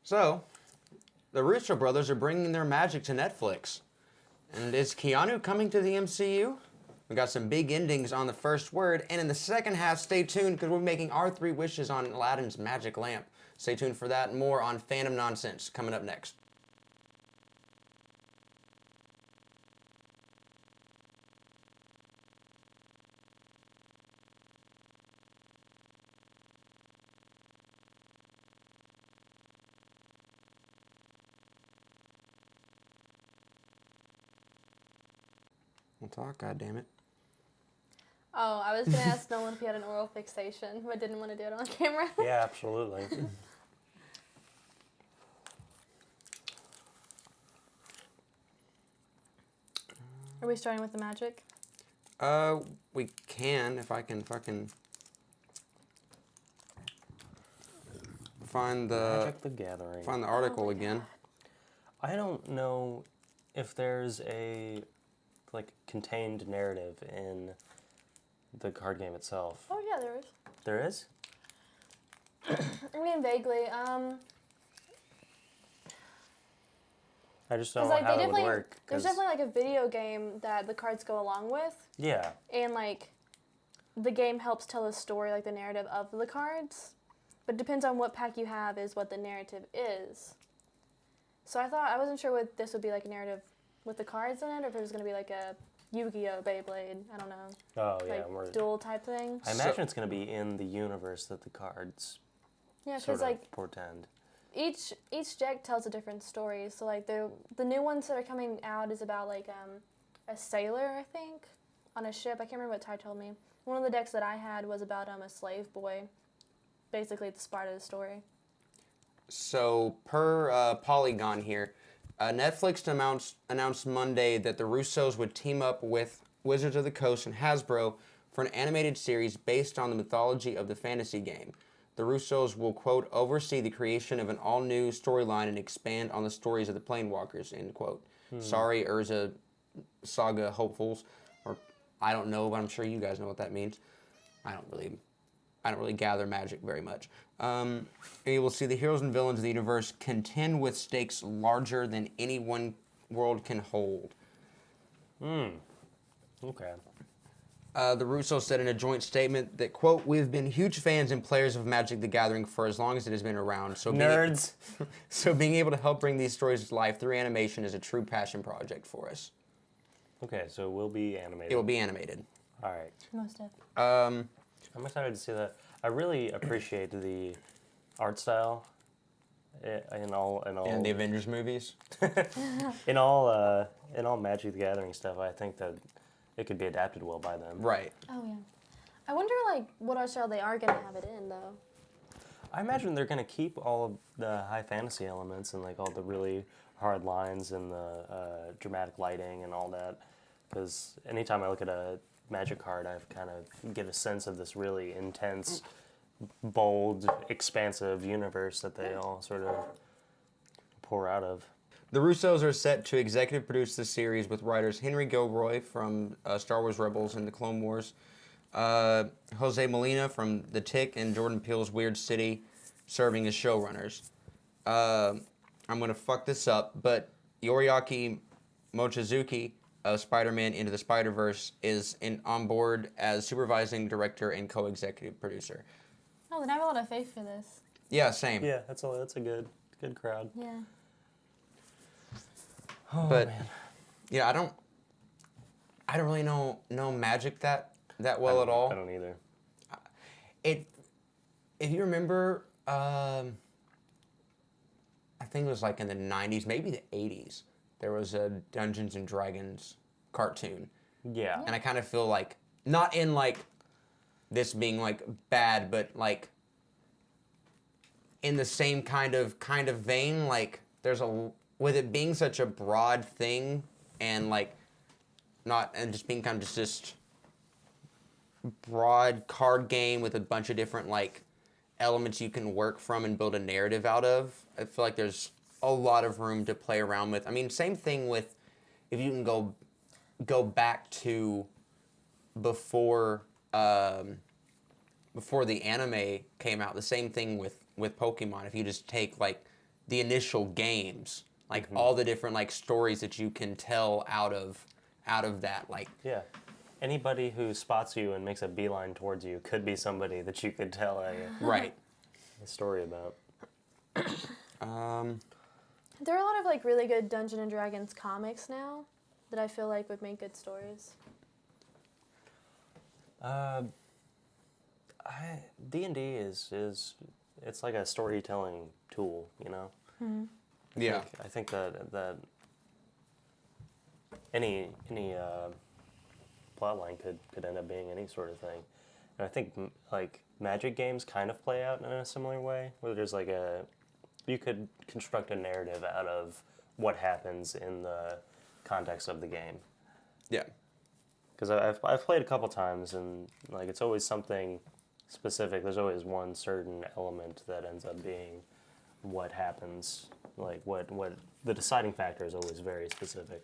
So, the Russo brothers are bringing their magic to Netflix. And is Keanu coming to the MCU? We got some big endings on the first word, and in the second half, stay tuned because we're making our 3 wishes on Aladdin's magic lamp. Stay tuned for that and more on Fandom Nonsense coming up next. We'll talk, goddammit. Oh, I was going to ask Nolan if he had an oral fixation, but didn't want to do it on camera. Yeah, absolutely. Are we starting with the magic? We can, if I can fucking find Magic the Gathering. find the article again. I don't know if there's a contained narrative in the card game itself. Oh, yeah, there is. There is? I mean, vaguely. I just don't know how it would work. There's definitely a video game that the cards go along with. Yeah. And the game helps tell a story, the narrative of the cards. But it depends on what pack you have is what the narrative is. So I wasn't sure what this would be a narrative with the cards in it, or if it was going to be a Yu-Gi-Oh! Beyblade, I don't know. Oh, yeah. Duel type thing. I imagine it's going to be in the universe that the cards sort of portend. Each deck tells a different story. So the new ones that are coming out is about a sailor, I think, on a ship. I can't remember what Ty told me. One of the decks that I had was about a slave boy. Basically, it's the start of the story. So per Polygon here, Netflix announced Monday that the Russos would team up with Wizards of the Coast and Hasbro for an animated series based on the mythology of the fantasy game. The Russos will, quote, oversee the creation of an all-new storyline and expand on the stories of the Planewalkers, end quote. Sorry, Urza Saga hopefuls, or I don't know, but I'm sure you guys know what that means. I don't really gather magic very much. You will see the heroes and villains of the universe contend with stakes larger than any one world can hold. Okay. The Russos said in a joint statement that, quote, we've been huge fans and players of Magic the Gathering for as long as it has been around. So Nerds! So being able to help bring these stories to life through animation is a true passion project for us. Okay, so it will be animated. It will be animated. All right. Most of. I'm excited to see that. I really appreciate the art style in all In the Avengers movies. in all Magic the Gathering stuff. I think that it could be adapted well by them. Right. Oh, yeah. I wonder, what art style they are going to have it in, though. I imagine they're going to keep all of the high fantasy elements and, all the really hard lines and the dramatic lighting and all that. Because anytime I look at a Magic card, I kind of get a sense of this really intense, bold, expansive universe that they all sort of pour out of. The Russos are set to executive produce the series with writers Henry Gilroy from Star Wars Rebels and the Clone Wars, Jose Molina from The Tick, and Jordan Peele's Weird City serving as showrunners. I'm going to fuck this up, but Yoriaki Mochizuki of Spider-Man Into the Spider-Verse is on board as supervising director and co-executive producer. Oh, then I have a lot of faith for this. Yeah, same. Yeah, that's a good crowd. Yeah. Oh, But man. yeah, I don't really know Magic that well at all. I don't either. If you remember, I think it was in the 90s, maybe the 80s, there was a Dungeons and Dragons cartoon. Yeah. And I kind of feel not in this being bad, but in the same kind of vein, there's with it being such a broad thing and just being kind of just broad card game with a bunch of different elements you can work from and build a narrative out of. I feel like there's a lot of room to play around with. I mean, same thing with if you can go back to before the anime came out. The same thing with Pokemon. If you just take the initial games, like all the different like stories that you can tell out of that, like Yeah. Anybody who spots you and makes a beeline towards you could be somebody that you could tell right. a story about. There are a lot of like really good Dungeons and Dragons comics now that I feel like would make good stories. D&D is it's like a storytelling tool, you know. Yeah. I think that any plotline could end up being any sort of thing, and I think like Magic games kind of play out in a similar way, where there's like you could construct a narrative out of what happens in the context of the game. Yeah. Because I've played a couple times, and like it's always something specific. There's always one certain element that ends up being what happens. Like what the deciding factor is always very specific.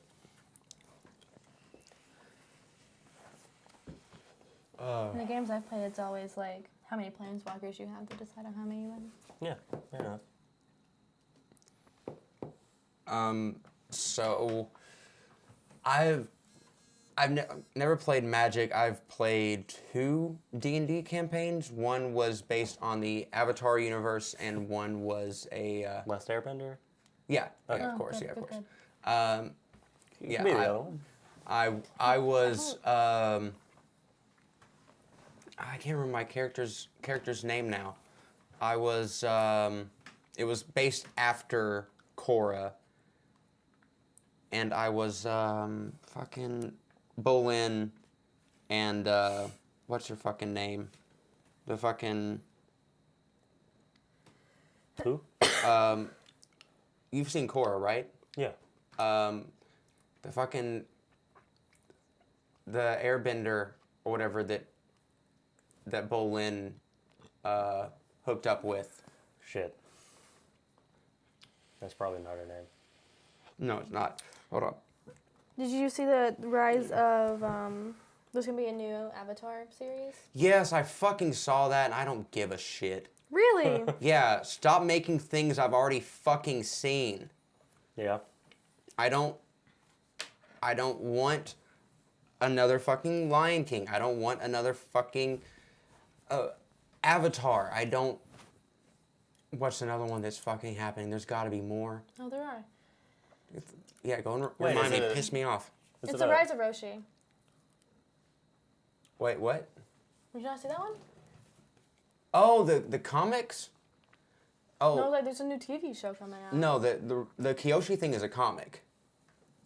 In the games I've played, it's always like how many planeswalkers you have to decide on how many you win. Yeah, fair enough. So I've never played Magic. I've played 2 D&D campaigns. One was based on the Avatar universe, and one was a Last Airbender. yeah, Okay. yeah, of course, good, yeah, of good, course. good. Yeah, Maybe the other one. I was I can't remember my character's name now. I was it was based after Korra, and I was fucking Bolin, and what's her fucking name? The fucking Who? you've seen Korra, right? Yeah. The fucking the Airbender or whatever that Bolin hooked up with. Shit. That's probably not her name. No, it's not. Hold on. Did you see the rise of, there's going to be a new Avatar series? Yes, I fucking saw that, and I don't give a shit. Really? Yeah, stop making things I've already fucking seen. Yeah. I don't want another fucking Lion King. I don't want another fucking Avatar. I don't... What's another one that's fucking happening? There's got to be more. Oh, there are. Yeah, go and Wait, remind is me. it a- Piss me off. It's the Rise of Roshi. Wait, what? Did you not see that one? Oh, the comics? Oh. No, like there's a new TV show coming out. No, the Kyoshi thing is a comic.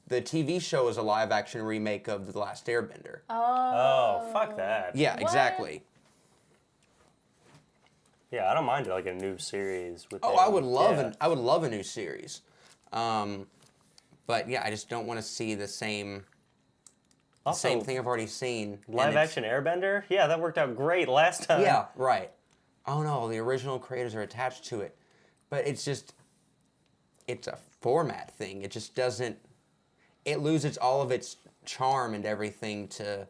The TV show is a live-action remake of The Last Airbender. Oh, fuck that. Yeah, What? exactly. Yeah, I don't mind like a new series with. Oh, them. I would love Yeah. I would love a new series. But yeah, I just don't want to see the same Also, same thing I've already seen. and Live it's- action Airbender. Yeah, that worked out great last time. Yeah, right. Oh no, the original creators are attached to it. But it's a format thing. It just doesn't, it loses all of its charm and everything to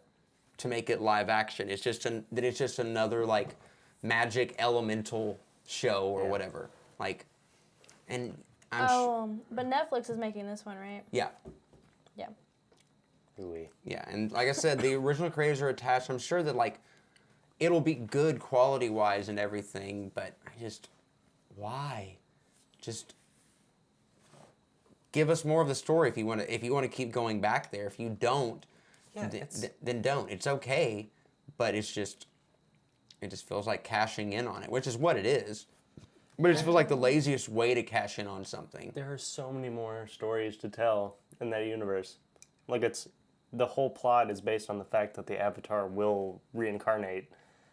make it live action. It's just it's just another like magic elemental show or Yeah. whatever. Like, and But Netflix is making this one, right? yeah. Yeah. Ooh-wee. Yeah, and like I said, the original creators are attached. I'm sure that like it'll be good quality wise and everything, but I just why? Just give us more of the story if you want to keep going back there. If you don't, Yeah, then don't. It's okay, but it just feels like cashing in on it, which is what it is. But it just feels like the laziest way to cash in on something. There are so many more stories to tell in that universe. Like the whole plot is based on the fact that the Avatar will reincarnate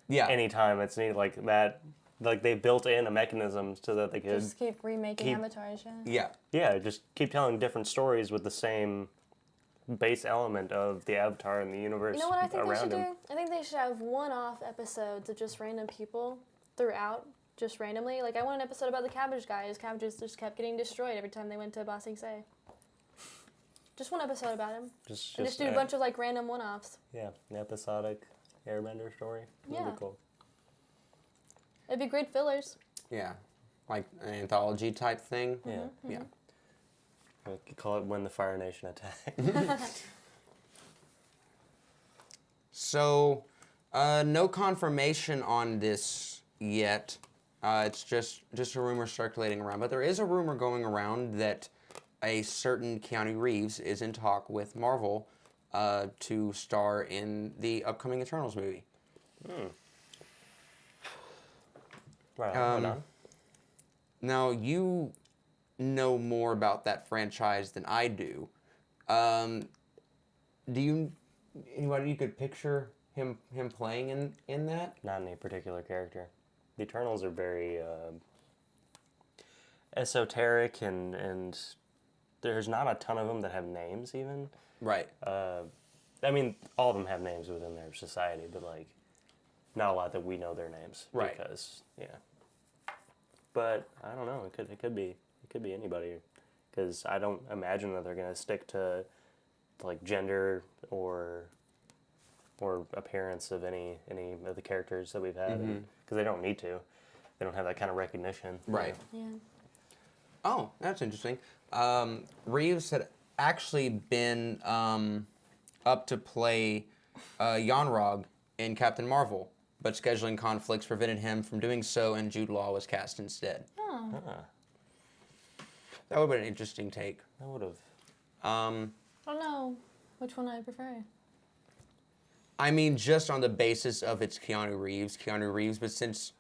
Yeah. anytime it's needed. Like that, like they built in a mechanism so that they could, Just keep remaking keep- Avatars, yeah. Yeah. yeah, just keep telling different stories with the same base element of the Avatar and the universe You know what I think they around should him. do? I think they should have one-off episodes of just random people throughout, just randomly. Like, I want an episode about the cabbage guy. His cabbages just kept getting destroyed every time they went to Ba Sing Se. Just one episode about him. And just do a bunch of, like, random one-offs. Yeah, an episodic Airbender story. That'd Yeah. be cool. It'd be great fillers. Yeah. like an anthology type thing. Yeah. Yeah. We could call it When the Fire Nation Attack. So, no confirmation on this yet. It's just a rumor circulating around. But there is a rumor going around that a certain Keanu Reeves is in talk with Marvel to star in the upcoming Eternals movie. Right on. Now, you know more about that franchise than I do. Anybody you could picture him playing in that? Not any particular character. The Eternals are very esoteric, and there's not a ton of them that have names even. Right. I mean, all of them have names within their society, but like, not a lot that we know their names. Right. Because but I don't know. It could be anybody, because I don't imagine that they're gonna stick to like gender or appearance of any of the characters that we've had, because they don't need to. They don't have that kind of recognition. Right. Yeah. Oh, that's interesting. Reeves had actually been up to play Yon-Rogg in Captain Marvel, but scheduling conflicts prevented him from doing so, and Jude Law was cast instead. Oh. That would have been an interesting take. That would have. I don't know which one I prefer. I mean, just on the basis of it's Keanu Reeves, but since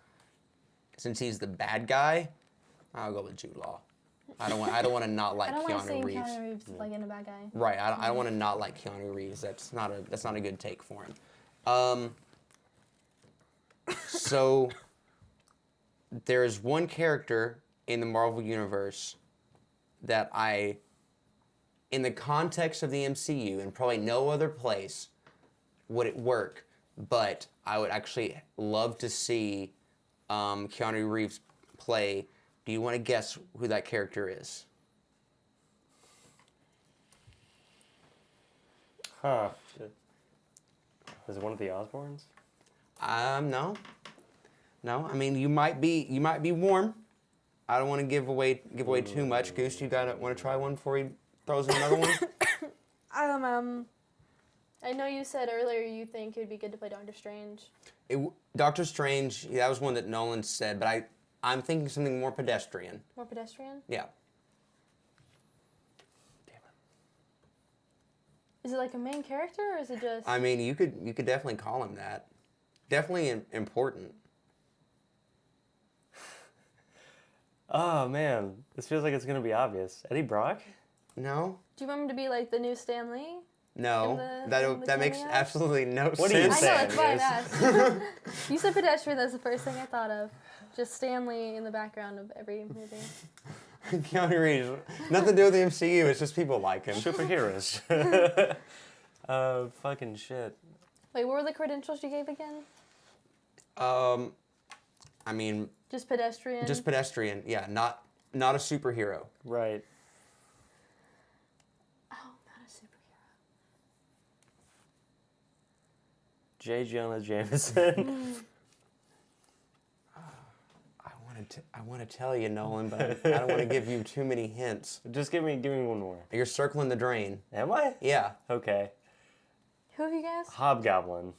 he's the bad guy, I'll go with Jude Law. I don't want to not like I don't want to see Keanu Reeves. Keanu Reeves like in a bad guy. Right. I don't want to not like Keanu Reeves. That's not a good take for him. So there is one character in the Marvel Universe that in the context of the MCU and probably no other place would it work, but I would actually love to see Keanu Reeves play. Do you want to guess who that character is? Huh. Shit. Is it one of the Osborns? No. I mean, you might be warm. I don't want to give away too much. Goose, you want to try one before he throws in another one? I know you said earlier you think it would be good to play Doctor Strange. Doctor Strange, that was one that Nolan said, but I'm thinking something more pedestrian. More pedestrian? Yeah. Damn it. Is it like a main character, or is it just... I mean, you could definitely call him that. Definitely important. Oh man, this feels like it's gonna be obvious. Eddie Brock? No? Do you want him to be like the new Stan Lee? No. In the That makes cameo? absolutely no What do you sense. say? I know, that's why I'm Yes. asked. You said pedestrian, that's the first thing I thought of. Just Stan Lee in the background of every movie. Keanu Reeves. Nothing to do with the MCU, it's just people like him. Superheroes. Fucking shit. Wait, what were the credentials you gave again? I mean, Just pedestrian? just pedestrian. Yeah, not a superhero. Right. Oh, not a superhero. J. Jonah Jameson. I want to tell you, Nolan, but I don't want to give you too many hints. Just give me one more. You're circling the drain. Am I? Yeah. Okay. Who have you guessed? Hobgoblin.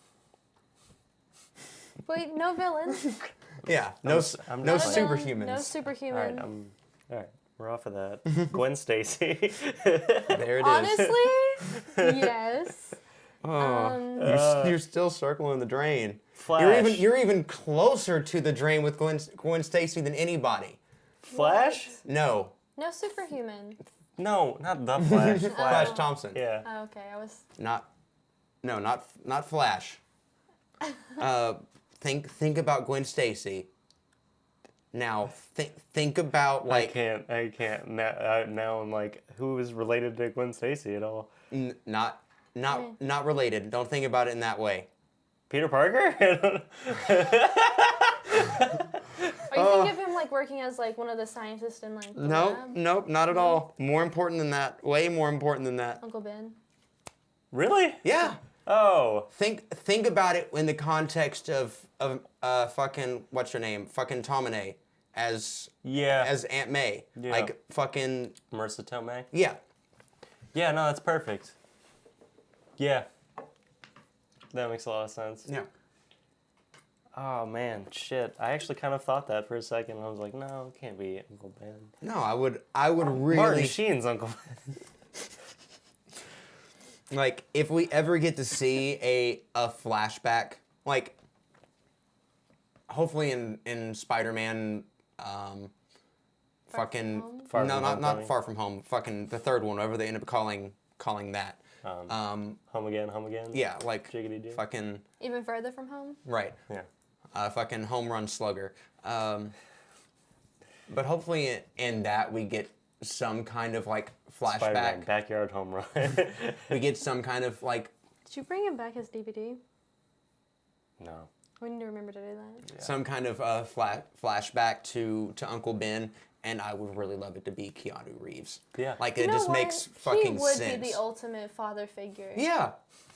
Wait, no villain. Yeah. No I'm no not Not a villain, superhumans. No All superhuman. right. All right. We're off of that. Gwen Stacy. There it is. Honestly, yes. You're still circling the drain. Flash. You're even closer to the drain with Gwen Stacy than anybody. Flash? No. No superhuman. No, not the Flash. Flash Thompson. Yeah. Oh, okay, I was... Not Flash. Think about Gwen Stacy. Now think about like I can't. Now I'm like, who is related to Gwen Stacy at all? not related. Don't think about it in that way. Peter Parker? Are you thinking of him like working as like one of the scientists in like the lab? Nope, not at all. More important than that. Way more important than that. Uncle Ben? Really? Yeah. Oh. Think about it in the context of fucking what's your name? Fucking Tomine as Yeah. as Aunt May. Yeah. Like fucking Marissa Tomei. yeah. Yeah, no, that's perfect. Yeah. That makes a lot of sense. Yeah. Oh man, shit. I actually kind of thought that for a second. I was like, no, it can't be Uncle Ben. No, I would really Martin Sheen's Uncle Ben. like if we ever get to see a flashback, like hopefully in Spider-Man fucking Home? Far no From not Homecoming. Far From Home, fucking the third one, whatever they end up calling that. Home again. Yeah, like Jiggity jig. fucking Even further from home? right. Yeah. Fucking home run slugger. But hopefully in that we get some kind of like Spider-Man, flashback. backyard home run. We get some kind of like Did you bring him back his DVD? No. We need to remember to do that. Yeah. some kind of flashback to Uncle Ben, and I would really love it to be Keanu Reeves. Yeah. Like You it know just what? makes fucking He would sense. be the ultimate father figure. Yeah.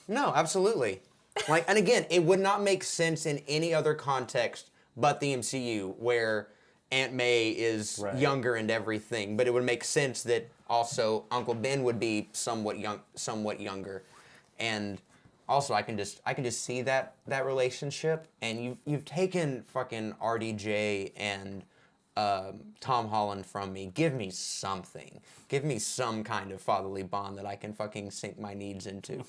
No, absolutely. Like, and again, it would not make sense in any other context but the MCU, where Aunt May is Right. younger and everything. But it would make sense that also Uncle Ben would be somewhat younger, and also I can just see that relationship. And you've taken fucking RDJ and Tom Holland from me. Give me something. Give me some kind of fatherly bond that I can fucking sink my needs into.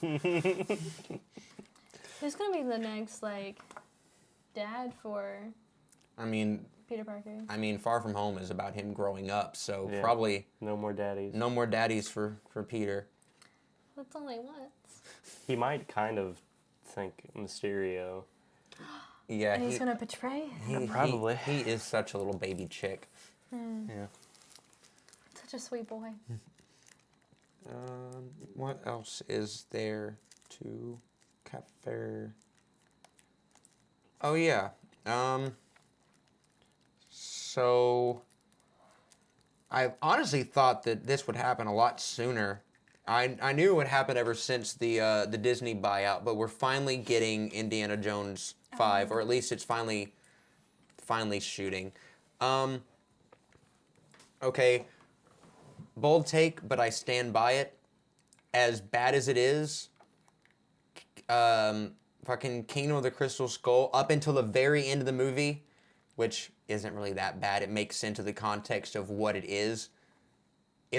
Who's gonna be the next like dad for I mean, Peter Parker? Far From Home is about him growing up, so Yeah. probably No more daddies. no more daddies for Peter. That's only once. He might kind of think Mysterio. Yeah, And he's gonna betray him. he- Probably. He is such a little baby chick. Yeah. Such a sweet boy. What else is there to cover? Oh yeah. So I honestly thought that this would happen a lot sooner. I knew it would happen ever since the Disney buyout, but we're finally getting Indiana Jones 5, or at least it's finally shooting. Okay, bold take, but I stand by it. As bad as it is, fucking Kingdom of the Crystal Skull, up until the very end of the movie, which isn't really that bad, it makes sense of the context of what it is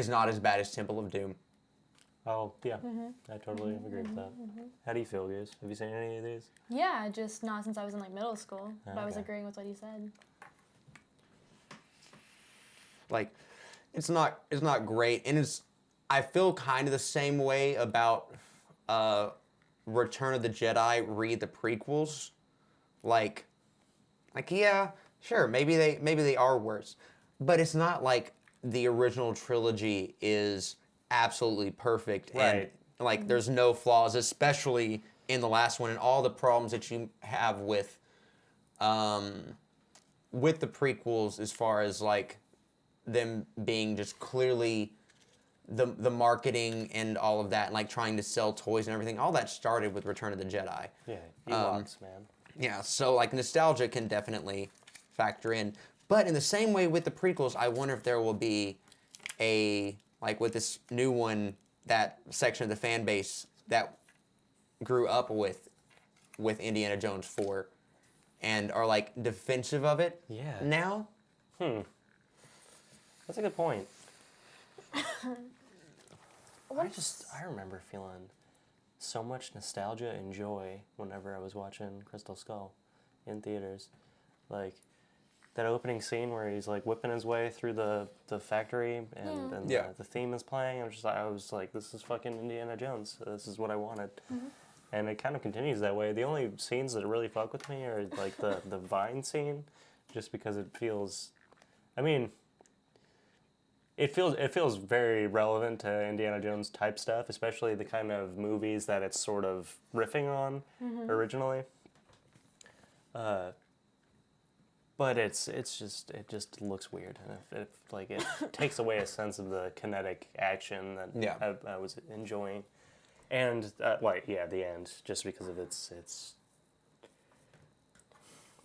not as bad as Temple of Doom. Oh, yeah. I totally agree with that. How do you feel, Goose? Have you seen any of these? Yeah, just not since I was in like middle school. But I was Okay. agreeing with what he said. Like, it's not great, and I feel kind of the same way about Return of the Jedi. Read the prequels, like yeah, sure, maybe they are worse, but it's not like the original trilogy is absolutely perfect and Right. like there's no flaws, especially in the last one, and all the problems that you have with the prequels as far as like them being just clearly the marketing and all of that, and like trying to sell toys and everything. All that started with Return of the Jedi. Yeah. Ewoks, man. Yeah, so like nostalgia can definitely factor in. But in the same way with the prequels, I wonder if there will be like with this new one, that section of the fan base that grew up with Indiana Jones 4 and are like defensive of it Yeah. now. That's a good point. What's- I remember feeling so much nostalgia and joy whenever I was watching Crystal Skull in theaters. Like that opening scene where he's like whipping his way through the factory and Yeah. the theme is playing. I was like, this is fucking Indiana Jones. This is what I wanted. And it kind of continues that way. The only scenes that really fuck with me are like the vine scene, just because it feels, I mean, it feels very relevant to Indiana Jones type stuff, especially the kind of movies that it's sort of riffing on originally. But it just looks weird, and it takes away a sense of the kinetic action that Yeah. I was enjoying, and the end, just because of its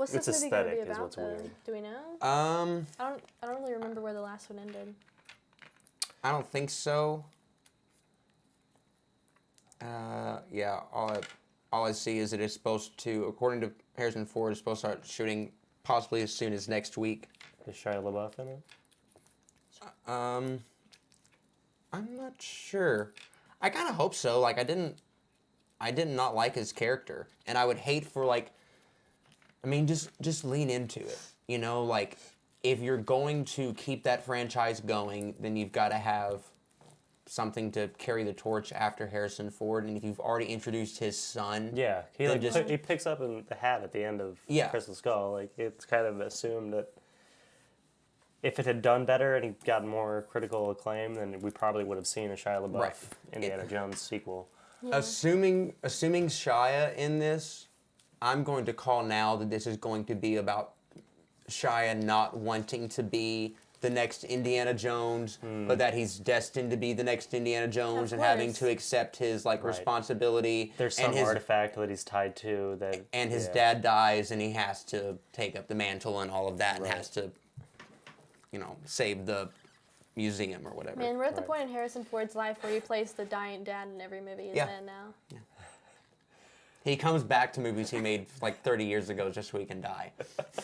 What's Its this movie going to be aesthetic is about, what's though? weird. Do we know? Um, I don't really remember where the last one ended. I don't think so. Yeah, all I see is that it's supposed to, according to Harrison Ford, it's supposed to start shooting possibly as soon as next week. Is Shia LaBeouf in it? I'm not sure. I kind of hope so. Like, I did not like his character, and I would hate for, like, I mean, just lean into it. You know, like, if you're going to keep that franchise going, then you've got to have something to carry the torch after Harrison Ford. And if you've already introduced his son, Yeah, he Then like just- he picks up in the hat at the end of Yeah. Crystal Skull. Like it's kind of assumed that if it had done better and he got more critical acclaim, then we probably would have seen a Shia LaBeouf Right. Indiana Jones sequel. assuming Shia in this, I'm going to call now that this is going to be about Shia not wanting to be the next Indiana Jones, but that he's destined to be the next Indiana Jones Of and having course. to accept his like Right. responsibility. There's some and his, artifact that he's tied to that. and his yeah. dad dies and he has to take up the mantle and all of that and Right. has to, save the museum or whatever. Man, we're at the Right. point in Harrison Ford's life where he plays the dying dad in every movie he's Yeah. in now. He comes back to movies he made like 30 years ago just so he can die.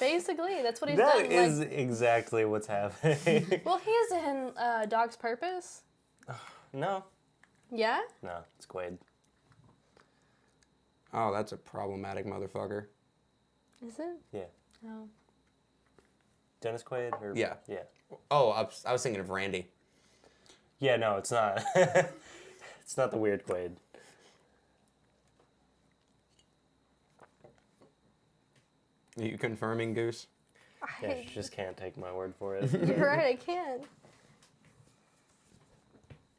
Basically, that's what he's That done. is Like, exactly what's happening. well, he is in Dog's Purpose. no, Yeah? it's Quaid. Oh, that's a problematic motherfucker. Is it? Yeah, Oh. Dennis Quaid. Or, Yeah. yeah, Oh, I was thinking of Randy. yeah. No, it's not. It's not the weird Quaid. Are you confirming, Goose? Yeah, you just can't take my word for it. You're right, I can't.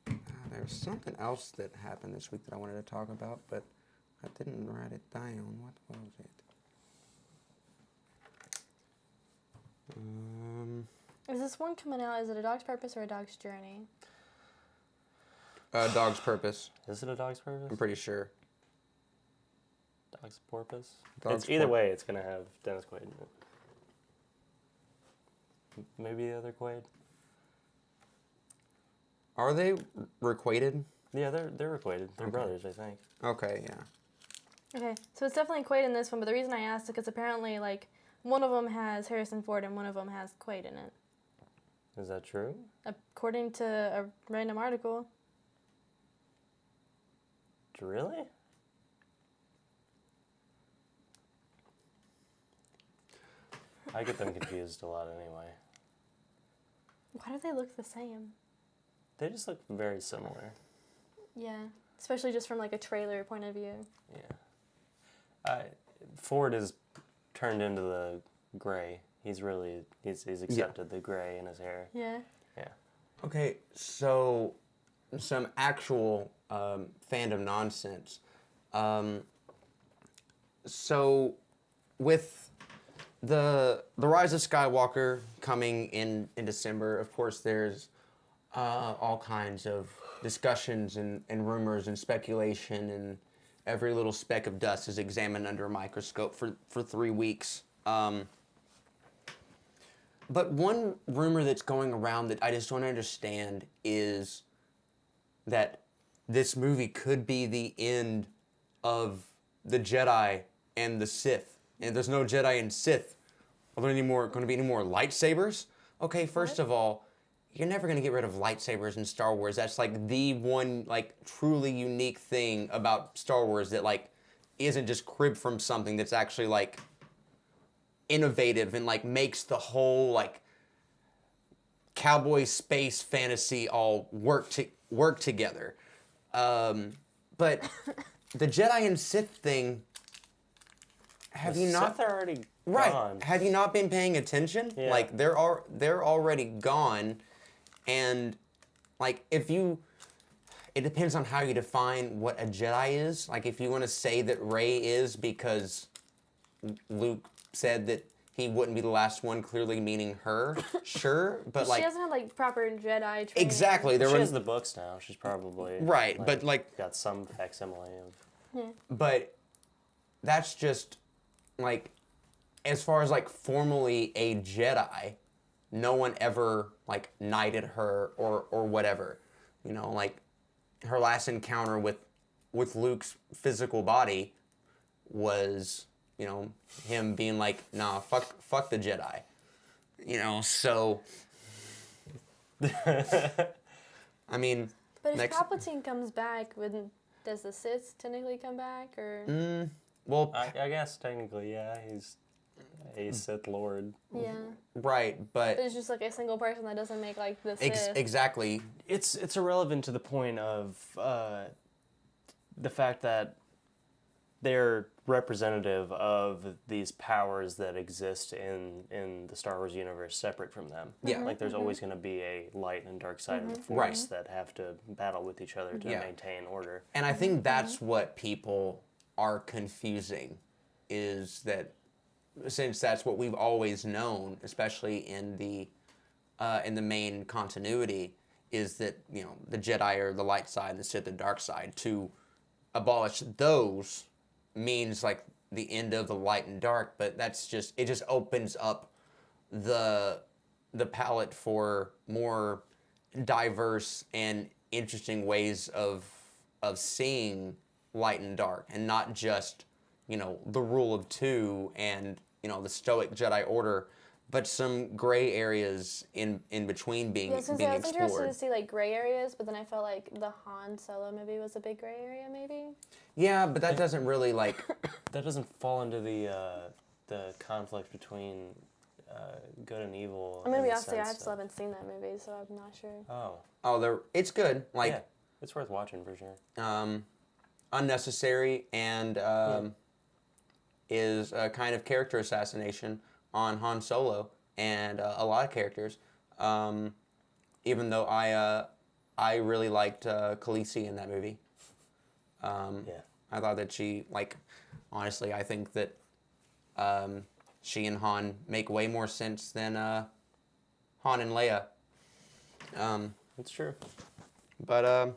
There was something else that happened this week that I wanted to talk about, but I didn't write it down. What was it? Is this one coming out? Is it A Dog's Purpose or A Dog's Journey? Dog's Purpose. Is it a Dog's Purpose? I'm pretty sure. Dog's Porpoise? Dog's It's either Por- way, it's going to have Dennis Quaid in it. Maybe the other Quaid? Are they requited? Yeah, they're equated. They're Okay. brothers, I think. Okay, yeah. Okay, so it's definitely Quaid in this one, but the reason I asked is because apparently, like, one of them has Harrison Ford and one of them has Quaid in it. Is that true? According to a random article. Really? I get them confused a lot anyway. Why do they look the same? They just look very similar. Yeah, especially just from, like, a trailer point of view. Yeah. Ford is turned into the gray. He's accepted the gray in his hair. Yeah. Yeah. Okay, so some actual fandom nonsense. So with the Rise of Skywalker coming in December, of course, there's all kinds of discussions and rumors and speculation, and every little speck of dust is examined under a microscope for 3 weeks. But one rumor that's going around that I just don't understand is that this movie could be the end of the Jedi and the Sith. And there's no Jedi and Sith. Are there going to be any more lightsabers? Okay, first of all, you're never going to get rid of lightsabers in Star Wars. That's like the one like truly unique thing about Star Wars that like isn't just cribbed from something that's actually like innovative and like makes the whole like cowboy space fantasy all work together. But the Jedi and Sith thing, have The you not Sith are already right? gone. Have you not been paying attention? Yeah. Like they're already gone, and like it depends on how you define what a Jedi is. Like if you want to say that Rey is because Luke said that he wouldn't be the last one, clearly meaning her. Sure, but She like hasn't had, like, proper Jedi training. exactly there She was has the books now. She's probably right, but like got some facsimile of. but that's just like as far as like formally a Jedi, no one ever like knighted her or whatever. You know, like her last encounter with Luke's physical body was, you know, him being like, nah, fuck the Jedi. You know, so I mean, But if Palpatine comes back, does the Sith technically come back, or? Well, I guess technically, yeah, he's a Sith Lord. Yeah. right, but But it's just like a single person that doesn't make like the Sith. exactly. It's irrelevant to the point of the fact that they're representative of these powers that exist in the Star Wars universe separate from them. Yeah. Like there's always going to be a light and dark side of the Right. Force that have to battle with each other to maintain order. And I think that's what people are confusing, is that since that's what we've always known, especially in the main continuity, is that, you know, the Jedi are the light side and the Sith the dark side. To abolish those means like the end of the light and dark, but it just opens up the palette for more diverse and interesting ways of seeing light and dark, and not just, you know, the rule of two and, you know, the stoic Jedi Order, but some gray areas in between being I was being interested explored. to see like gray areas, but then I felt like the Han Solo movie was a big gray area, maybe. Yeah, but that doesn't really like. That doesn't fall into the conflict between good and evil. I'm gonna in be the honest, I sense still of- haven't seen that movie, so I'm not sure. It's good. Like, yeah, it's worth watching for sure. unnecessary and is a kind of character assassination on Han Solo and a lot of characters. Even though I really liked Khaleesi in that movie. Yeah. I thought that she, like, honestly, I think that she and Han make way more sense than Han and Leia. It's true. But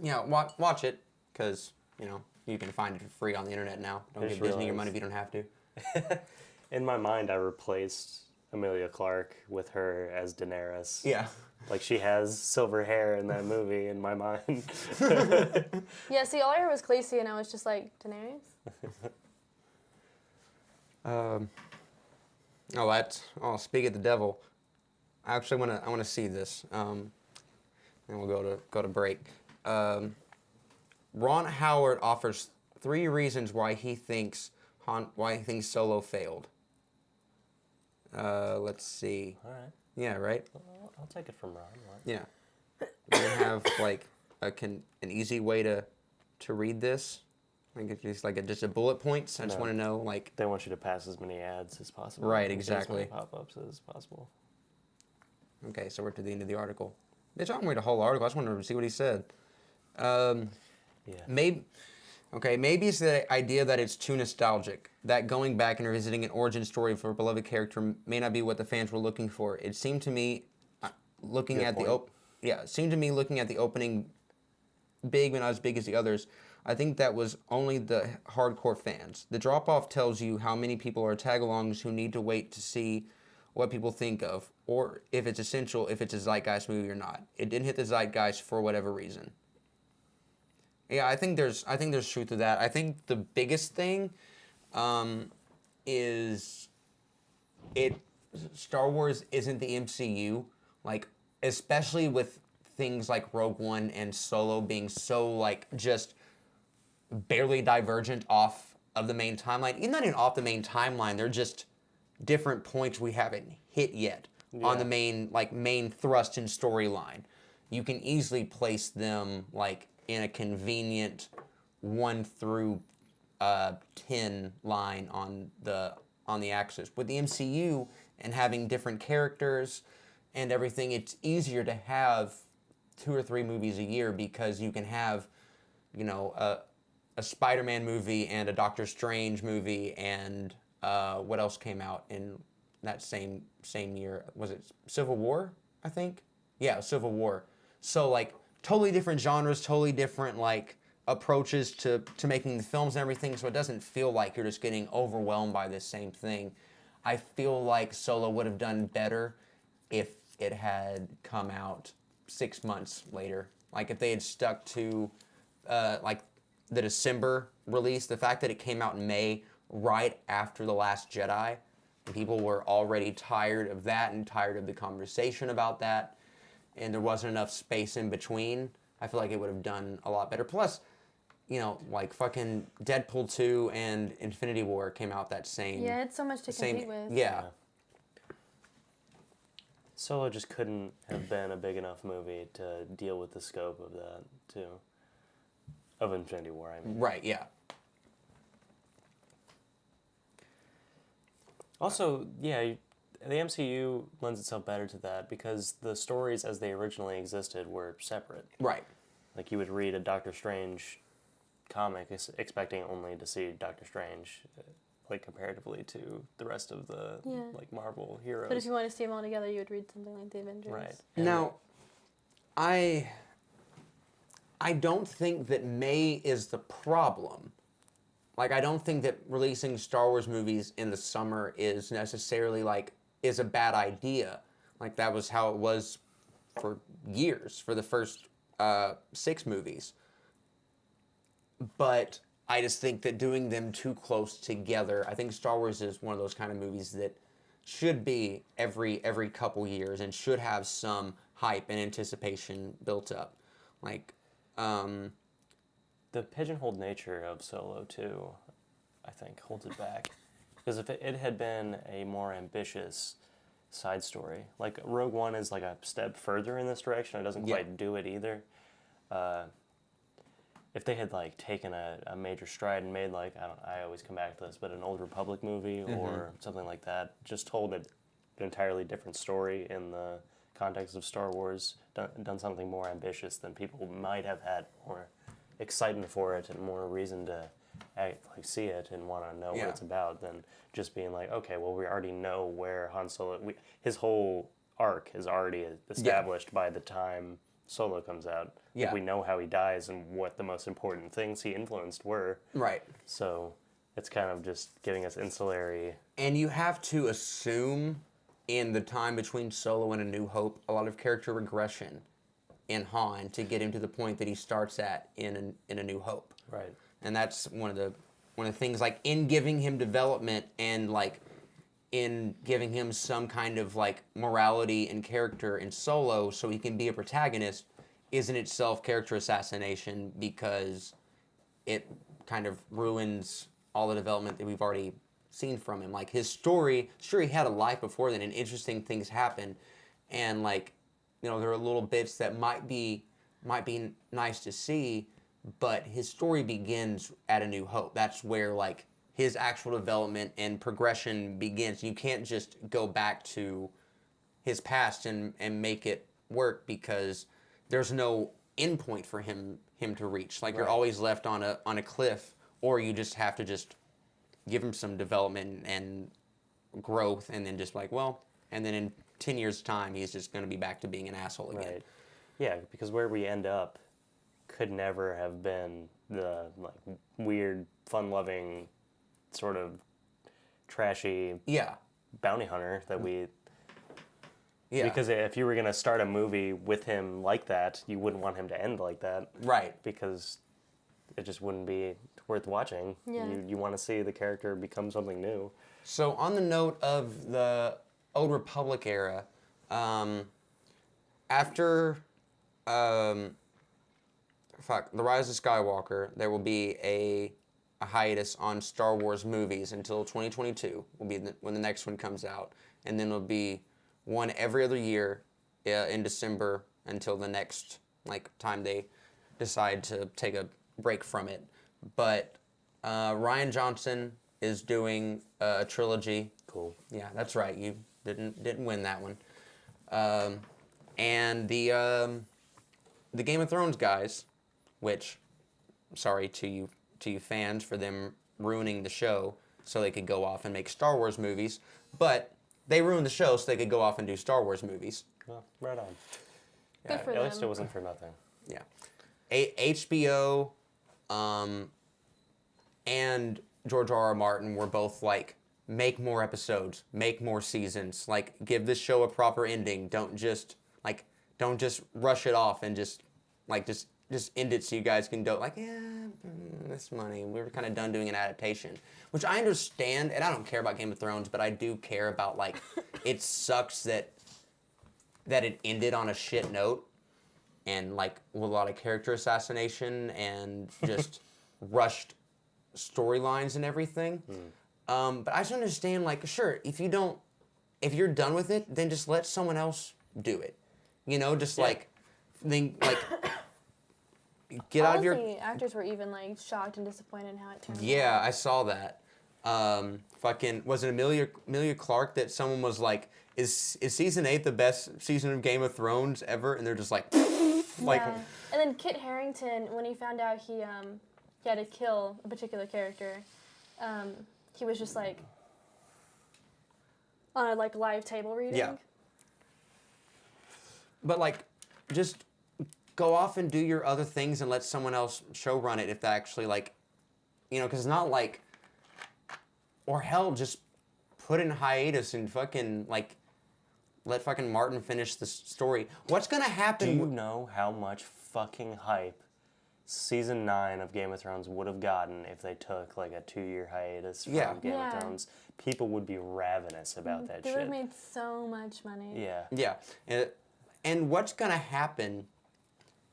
yeah, watch it, because, you know, you can find it for free on the internet now. Don't I give just Disney your money realized- if you don't have to. In my mind, I replaced Emilia Clarke with her as Daenerys. Yeah. Like she has silver hair in that movie in my mind. Yeah, see, all I heard was Khaleesi, and I was just like, Daenerys? Speak of the devil. I actually want to see this. And we'll go to break. Ron Howard offers 3 reasons why he thinks Solo failed. Let's see. All right. Yeah, right? I'll take it from Ron. What? Yeah. We have like an easy way to read this. Like it's just like just a bullet points. I just No. want to know like. They want you to pass as many ads as possible. Right, Get exactly. As many pop-ups as possible. Okay, so we're to the end of the article. Bitch, I don't read the whole article. I just wanted to see what he said. Yeah. Maybe it's the idea that it's too nostalgic. That going back and revisiting an origin story for a beloved character may not be what the fans were looking for. It seemed to me, looking Good at point. the opening big but not as big as the others. I think that was only the hardcore fans. The drop-off tells you how many people are tag-alongs who need to wait to see what people think of, or if it's essential, if it's a zeitgeist movie or not. It didn't hit the zeitgeist for whatever reason. Yeah, I think there's truth to that. I think the biggest thing is Star Wars isn't the MCU, like especially with things like Rogue One and Solo being so like just barely divergent off of the main timeline. Even not even off the main timeline, they're just different points we haven't hit yet on the main thrust and storyline. You can easily place them like in a convenient 1 through 10 line on the axis. With the MCU and having different characters and everything, it's easier to have 2 or 3 movies a year because you can have, you know, a Spider-Man movie and a Doctor Strange movie and what else came out in that same year? Was it Civil War, I think? Yeah, Civil War. So like totally different genres, totally different like approaches to making the films and everything, so it doesn't feel like you're just getting overwhelmed by this same thing. I feel like Solo would have done better if it had come out 6 months later. Like if they had stuck to like the December release, the fact that it came out in May right after The Last Jedi, and people were already tired of that and tired of the conversation about that, and there wasn't enough space in between, I feel like it would have done a lot better. Plus, you know, like fucking Deadpool 2 and Infinity War came out that same... Yeah, it's so much to compete with. Yeah. Solo just couldn't have been a big enough movie to deal with the scope of that, too. Of Infinity War, I mean. Right, yeah. Also, yeah, the MCU lends itself better to that because the stories as they originally existed were separate. Right. Like you would read a Doctor Strange comic expecting only to see Doctor Strange, like comparatively to the rest of the like Marvel heroes. But if you want to see them all together, you would read something like the Avengers. Right. Now, I don't think that May is the problem. Like, I don't think that releasing Star Wars movies in the summer is necessarily, like, is a bad idea. Like, that was how it was for years, for the first 6 movies. But I just think that doing them too close together, I think Star Wars is one of those kind of movies that should be every couple years and should have some hype and anticipation built up. Like, the pigeonholed nature of Solo, too, I think, holds it back. Because if it had been a more ambitious side story, like Rogue One is like a step further in this direction, it doesn't quite do it either. If they had like taken a major stride and made like, I always come back to this, but an Old Republic movie or something like that, just told an entirely different story in the context of Star Wars, done something more ambitious, then people might have had more excitement for it and more reason to see it and want to know what it's about than just being like, okay, well, we already know where Han Solo... his whole arc is already established by the time Solo comes out. Yeah. We know how he dies and what the most important things he influenced were. right. So it's kind of just giving us ancillary... And you have to assume in the time between Solo and A New Hope, a lot of character regression in Han to get him to the point that he starts at in A New Hope. Right. And that's one of the things, like, in giving him development and, like, in giving him some kind of, like, morality and character in Solo so he can be a protagonist is in itself character assassination because it kind of ruins all the development that we've already seen from him. Like, his story, sure, he had a life before then and interesting things happen, and, like, you know, there are little bits that might be nice to see, but his story begins at A New Hope. That's where, like, his actual development and progression begins. You can't just go back to his past and make it work because there's no endpoint for him to reach. Like, you're always left on a cliff, or you just have to just give him some development and growth, and then just like, well, and then in 10 years' time, he's just going to be back to being an asshole again. Right. Yeah, because where we end up could never have been the like weird, fun-loving, sort of trashy bounty hunter that we... Yeah. Because if you were going to start a movie with him like that, you wouldn't want him to end like that. Right. Because it just wouldn't be worth watching. Yeah. You want to see the character become something new. So on the note of the Old Republic era, after The Rise of Skywalker, there will be a hiatus on Star Wars movies until 2022 will be when the next one comes out, and then it'll be one every other year in December until the next time they decide to take a break from it. But Rian Johnson is doing a trilogy. Cool. Yeah, that's right. You didn't win that one. And the Game of Thrones guys, which, sorry to you fans for them ruining the show so they could go off and make Star Wars movies, but they ruined the show so they could go off and do Star Wars movies. Well, right on. Good for At least them. it wasn't for nothing. Yeah. HBO and George R.R. Martin were both make more episodes, make more seasons, like give this show a proper ending. Don't just rush it off and just end it so you guys can go like, yeah, this money. We're kind of done doing an adaptation, which I understand, and I don't care about Game of Thrones, but I do care about like it sucks that it ended on a shit note and like with a lot of character assassination and just rushed storylines and everything. But I just understand, like, sure, if you're done with it, then just let someone else do it. You know, just like get out of your. The actors were even like shocked and disappointed in how it turned out. Yeah, I saw that. Fucking was it Amelia Clark that someone was like, is season 8 the best season of Game of Thrones ever? And they're just like, like. Yeah. And then Kit Harington, when he found out he had to kill a particular character, he was just like on a like live table reading. Yeah. But like, just go off and do your other things and let someone else show run it if that actually like, you know, because it's not like, or hell, just put it in hiatus and fucking like, let fucking Martin finish the story. What's gonna happen? Do you know how much fucking hype season 9 of Game of Thrones would have gotten if they took like a 2-year hiatus from Game of Thrones? People would be ravenous about that They shit. would have made so much money. Yeah. Yeah, and what's gonna happen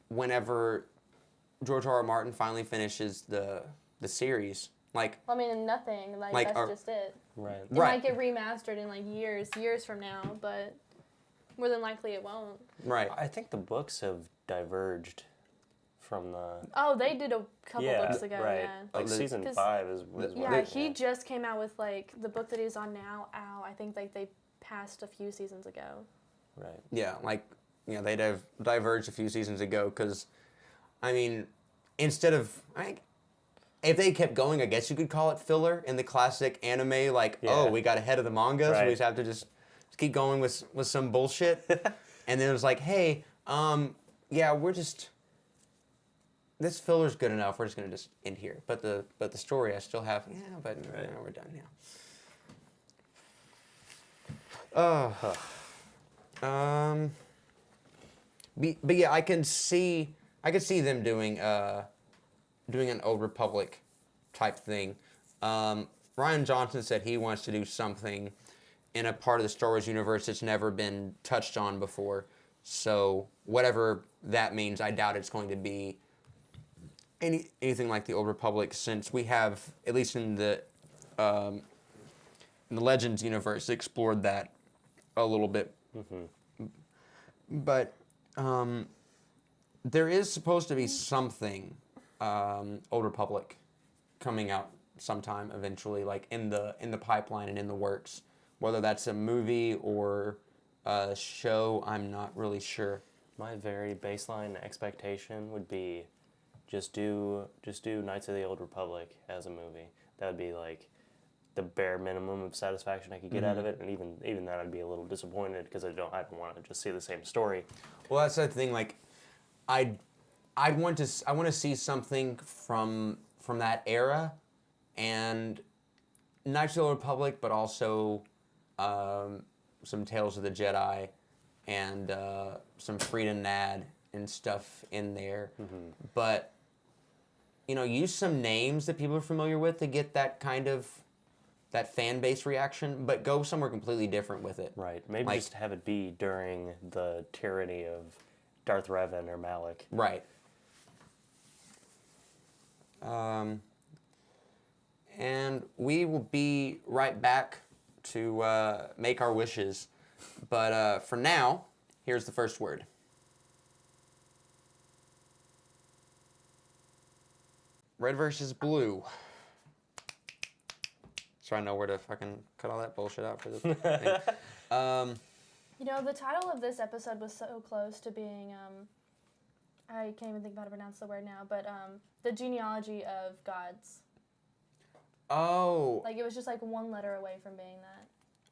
whenever George R. R. Martin finally finishes the series? Like, Well, I mean, nothing. Like that's just it. Right. It might get remastered in like years from now, but more than likely it won't. right. I think the books have diverged from the. Oh, they did a couple books ago. Right. Yeah. Like season 5 is. Yeah, he just came out with like the book that he's on now. I think like they passed a few seasons ago. Right. Yeah, like, you know, they diverged a few seasons ago because, I mean, instead of, if they kept going, I guess you could call it filler in the classic anime, like, oh, we got ahead of the manga, so we just have to just keep going with some bullshit. And then it was like, hey, yeah, this filler's good enough, we're just going to just end here. But the story I still have, we're done now. But yeah, I can see them doing an Old Republic type thing. Ryan Johnson said he wants to do something in a part of the Star Wars universe that's never been touched on before. So whatever that means, I doubt it's going to be anything like the Old Republic, since we have, at least in the Legends universe, explored that a little bit. Mm-hmm. But there is supposed to be something Old Republic coming out sometime eventually, like in the pipeline and in the works. Whether that's a movie or a show, I'm not really sure. My very baseline expectation would be just do Knights of the Old Republic as a movie. That would be like the bare minimum of satisfaction I could get out of it, and even that I'd be a little disappointed because I don't want to just see the same story. Well, that's the thing. Like, I want to see something from that era, and Knights of the Old Republic, but also some Tales of the Jedi, and some Frida Nad and stuff in there. Mm-hmm. But you know, use some names that people are familiar with to get that kind of that fan base reaction, but go somewhere completely different with it. Right. Maybe like, just have it be during the tyranny of Darth Revan or Malik. Right. And we will be right back to make our wishes. But for now, here's the first word. Red versus blue. So I know where to fucking cut all that bullshit out for this thing. You know, the title of this episode was so close to being, I can't even think of how to pronounce the word now, but the genealogy of gods. Oh. Like, it was just like one letter away from being that.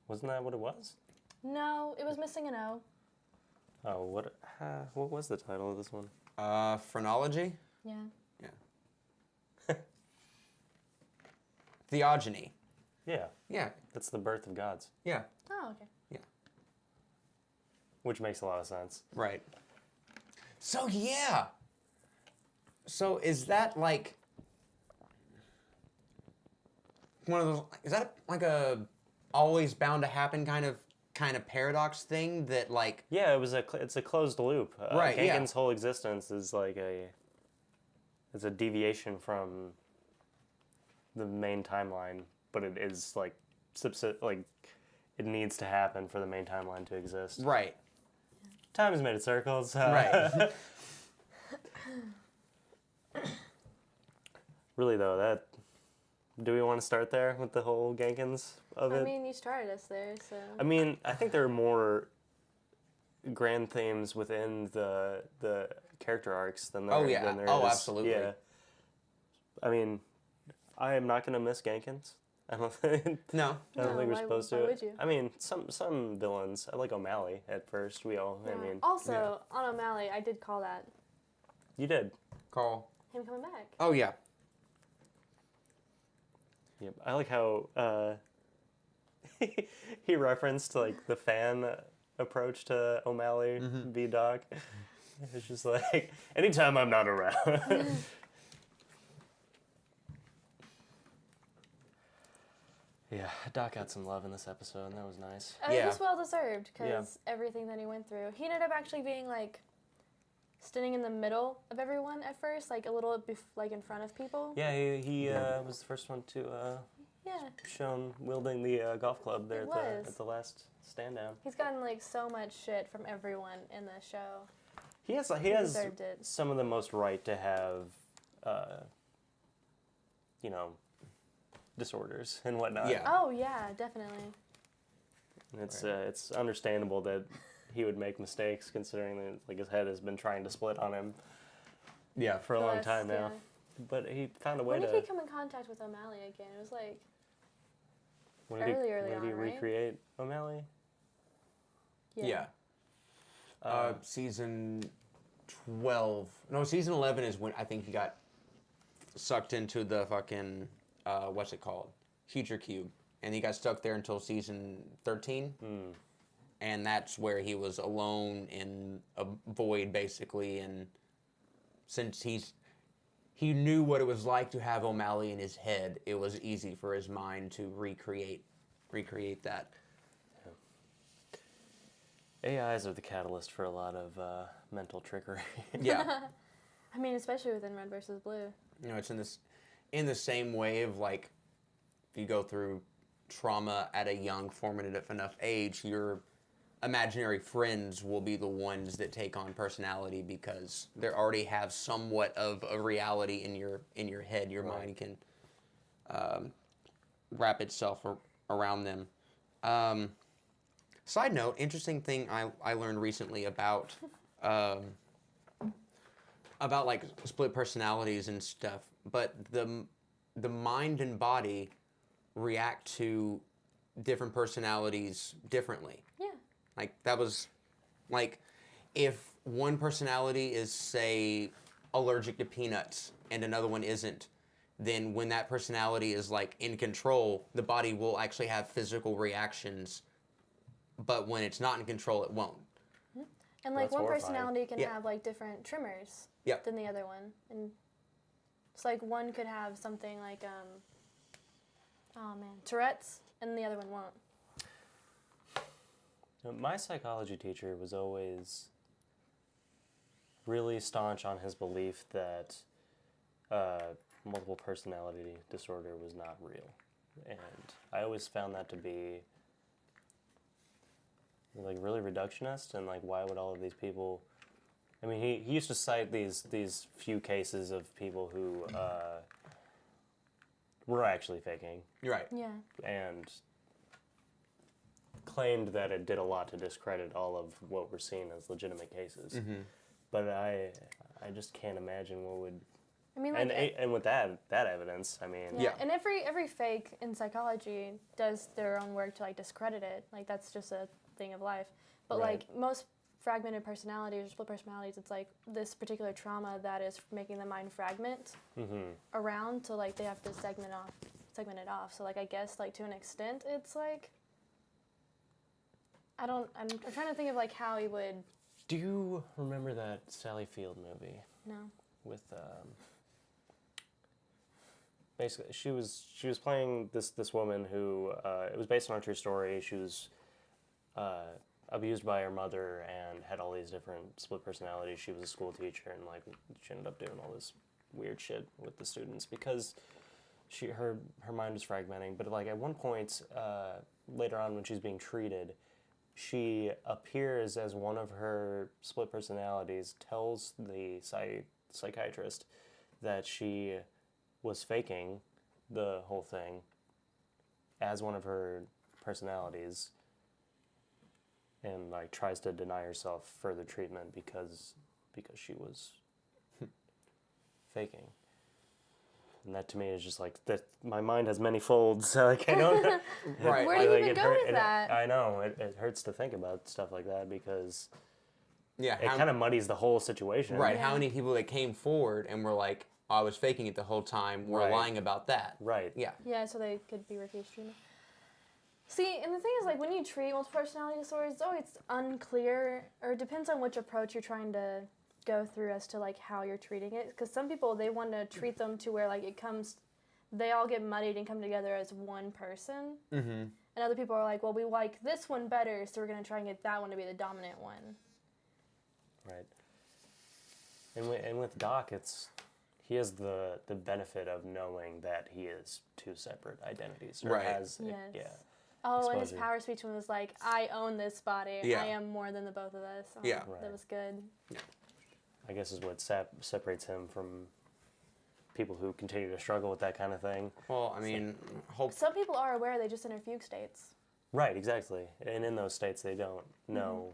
Wasn't that what it was? No, it was missing an O. Oh, what was the title of this one? Phrenology? Yeah. Yeah. Theogony. Yeah. Yeah. That's the birth of gods, Yeah. Oh, okay. which makes a lot of sense. Right. So yeah. So is that like one of those? Is that like a always bound to happen kind of paradox thing that like? Yeah, it's a closed loop. Right, yeah. Gengen's whole existence is like it's a deviation from the main timeline, but it is like it needs to happen for the main timeline to exist. Right. Time has made its circles. Right. Really though, do we want to start there with the whole Genkins of it? I mean, you started us there, so. I mean, I think there are more grand themes within the character arcs than there, Oh, yeah. than there Oh, is. absolutely. Yeah. I mean, I am not going to miss Genkins. I don't think. No. I don't No, think we're why- supposed why to. would you? I mean, some villains. I like O'Malley at first. I mean, Also, on O'Malley, I did call that you did. Call. him coming back. Oh yeah. Yep. I like how he referenced like the fan approach to O'Malley v. Doc. It's just like anytime I'm not around. Yeah, Doc got some love in this episode, and that was nice. It Yeah. was well deserved because everything that he went through. He ended up actually being like standing in the middle of everyone at first, like a little like in front of people. Yeah, he was the first one to Yeah. shown wielding the golf club there at the last stand down. He's gotten like so much shit from everyone in the show. He has deserved it. some of the most right to have, disorders and whatnot. Yeah. Oh yeah, definitely. And it's understandable that he would make mistakes considering that like his head has been trying to split on him Yeah. for a long Plus, time now. yeah. But he found a way When to. did he come in contact with O'Malley again? It was like when did early when did he on, right? recreate O'Malley? Yeah. Season 12. No, season 11 is when I think he got sucked into the fucking, what's it called? Future Cube. And he got stuck there until season 13. And that's where he was alone in a void, basically. And since he knew what it was like to have O'Malley in his head, it was easy for his mind to recreate that. AIs are the catalyst for a lot of mental trickery. Yeah. I mean, especially within Red versus Blue. You know, it's in the same way of like, if you go through trauma at a young, formative enough age, your imaginary friends will be the ones that take on personality because they already have somewhat of a reality in your head. Your mind can wrap itself around them. Side note, interesting thing I learned recently about like split personalities and stuff, but the mind and body react to different personalities differently. Yeah. Like that was like if one personality is say allergic to peanuts and another one isn't, then when that personality is like in control, the body will actually have physical reactions, but when it's not in control, it won't. And like That's one horrifying. personality can Yeah. have like different trimmers Yeah. than the other one. And it's like one could have something like Tourette's and the other one won't. My psychology teacher was always really staunch on his belief that multiple personality disorder was not real. And I always found that to be like really reductionist and like why would all of these people I mean he used to cite these few cases of people who were actually faking You're right. Yeah. and claimed that it did a lot to discredit all of what we're seeing as legitimate cases. But I just can't imagine what would I mean, like, and with that evidence, I mean, yeah. And every fake in psychology does their own work to like discredit it. Like that's just a thing of life. But Right. like most fragmented personalities or split personalities, it's like this particular trauma that is making the mind fragment around. So like they have to segment off segmented off. So like I guess like to an extent it's like I'm trying to think of like how he would. Do you remember that Sally Field movie No. with basically she was playing this woman who it was based on a true story. She was abused by her mother and had all these different split personalities. She was a school teacher and like she ended up doing all this weird shit with the students because her mind was fragmenting. But like at one point later on when she's being treated, she appears as one of her split personalities, tells the psychiatrist that she was faking the whole thing as one of her personalities, and like tries to deny herself further treatment because she was faking. And that to me is just like that. My mind has many folds. So like I don't. Right. Where do you like, even go with that? I know it hurts to think about stuff like that because Yeah. it kind of muddies the whole situation. Right. Yeah. How many people that came forward and were like, oh, I was faking it the whole time, were Right. lying about that. Right. Yeah. Yeah, so they could be refused treatment. See, and the thing is, like, when you treat multiple personality disorders, it's always unclear, or it depends on which approach you're trying to go through as to, like, how you're treating it. Because some people, they want to treat them to where, like, they all get muddied and come together as one person. Mm-hmm. And other people are like, well, we like this one better, so we're going to try and get that one to be the dominant one. Right. And with Doc, he has the benefit of knowing that he is two separate identities. Or Right. has, Yes. Yeah. Oh, and his Exposure. power speech one was like, I own this body. Yeah. I am more than the both of us. Oh, Yeah. Right. That was good. I guess is what separates him from people who continue to struggle with that kind of thing. Well, I mean, hope. Some people are aware, they just enter fugue states. Right, exactly. And in those states, they don't know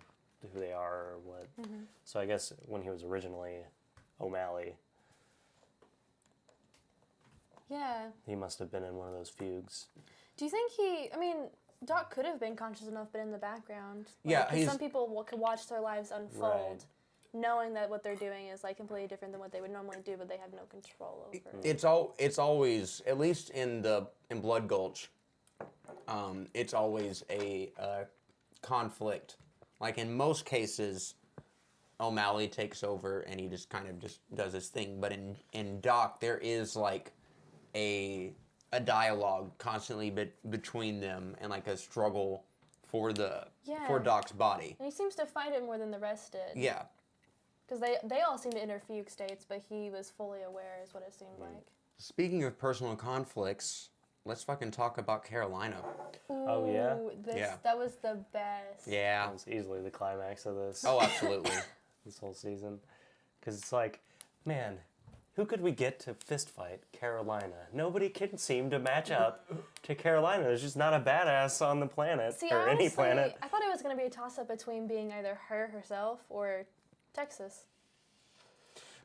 who they are or what. Mm-hmm. So I guess when he was originally O'Malley, Yeah. he must have been in one of those fugues. Do you think Doc could have been conscious enough, but in the background? Yeah, 'cause he's- some people could watch their lives unfold, knowing that what they're doing is like completely different than what they would normally do, but they have no control over it. It's always, at least in Blood Gulch, it's always a conflict. Like in most cases, O'Malley takes over and he just kind of just does his thing. But in Doc, there is like a dialogue constantly between them and like a struggle for Yeah. Doc's body. And he seems to fight it more than the rest did. Yeah. Because they all seem to enter fugue states, but he was fully aware, is what it seemed like. Speaking of personal conflicts, let's fucking talk about Carolina. Oh, yeah? Ooh, Yeah. That was the best. Yeah. That was easily the climax of this. Oh, absolutely. This whole season. Because it's like, man, who could we get to fist fight Carolina? Nobody can seem to match up to Carolina. There's just not a badass on the planet, See, or any honestly, planet. I thought it was going to be a toss-up between being either her herself or Texas.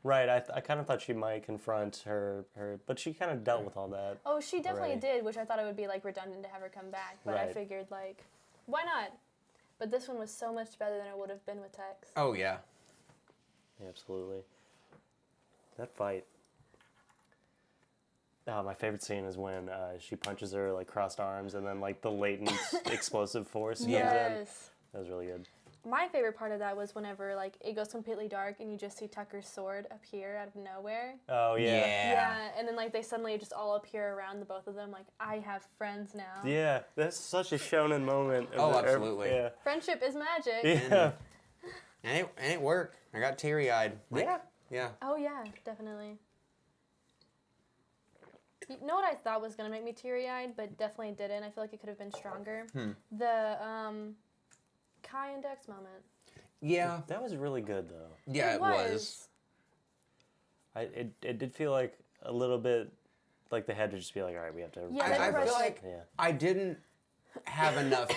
Right, I kind of thought she might confront her, but she kind of dealt with all that. Oh, she definitely already. did, which I thought it would be like redundant to have her come back, but I Right. figured like, why not? But this one was so much better than it would have been with Tex. Oh, yeah. Yeah, absolutely. That fight. My favorite scene is when she punches her like crossed arms, and then like the latent explosive force comes in. Yes. That was really good. My favorite part of that was whenever like it goes completely dark and you just see Tucker's sword appear out of nowhere. Oh yeah. Yeah, and then like they suddenly just all appear around the both of them. Like, I have friends now. Yeah, that's such a shonen moment. Oh, absolutely. Yeah. Friendship is magic. Yeah. And it worked. I got teary-eyed. Like, Yeah. Yeah. Oh yeah, definitely. You know what I thought was gonna make me teary-eyed, but definitely didn't. I feel like it could have been stronger. The Kai and Dex moment. Yeah. That was really good though. Yeah, it was. It did feel like a little bit like they had to just be like, all right, we have to. Yeah, I they were feel rushed. like Yeah. I didn't have enough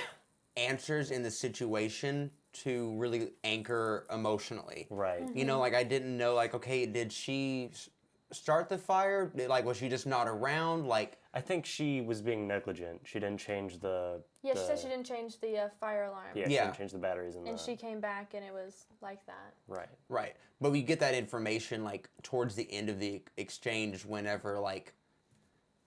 answers in the situation to really anchor emotionally. Right. Mm-hmm. You know, like I didn't know, like, okay, did she start the fire? Was she just not around? Like, I think she was being negligent. She didn't change the. Yeah, she said she didn't change the fire alarm. Yeah, she Yeah. didn't change the batteries in And the. she came back and it was like that. Right. right. But we get that information, like, towards the end of the exchange whenever, like,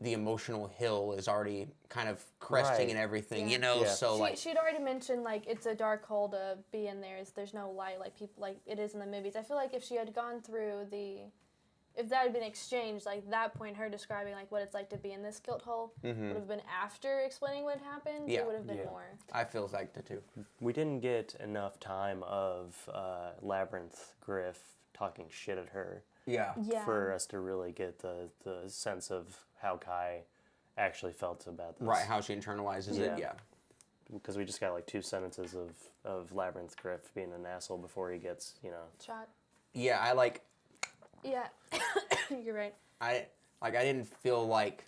the emotional hill is already kind of cresting Right. and everything, Yeah. Yeah. So She'd already mentioned like it's a dark hole to be in there. There's no light like people like it is in the movies. I feel like if she had gone through if that had been exchanged, like that point, her describing like what it's like to be in this guilt hole would have been after explaining what happened. Yeah. It would have been Yeah. more. I feels like that too. We didn't get enough time of Labyrinth Griff talking shit at her Yeah. Yeah. for us to really get the sense of how Kai actually felt about this. Right, how she internalizes Yeah. it, yeah. Because we just got like 2 sentences of Labyrinth Griff being an asshole before he gets, Shot. Yeah, I like Yeah. You're right. I didn't feel like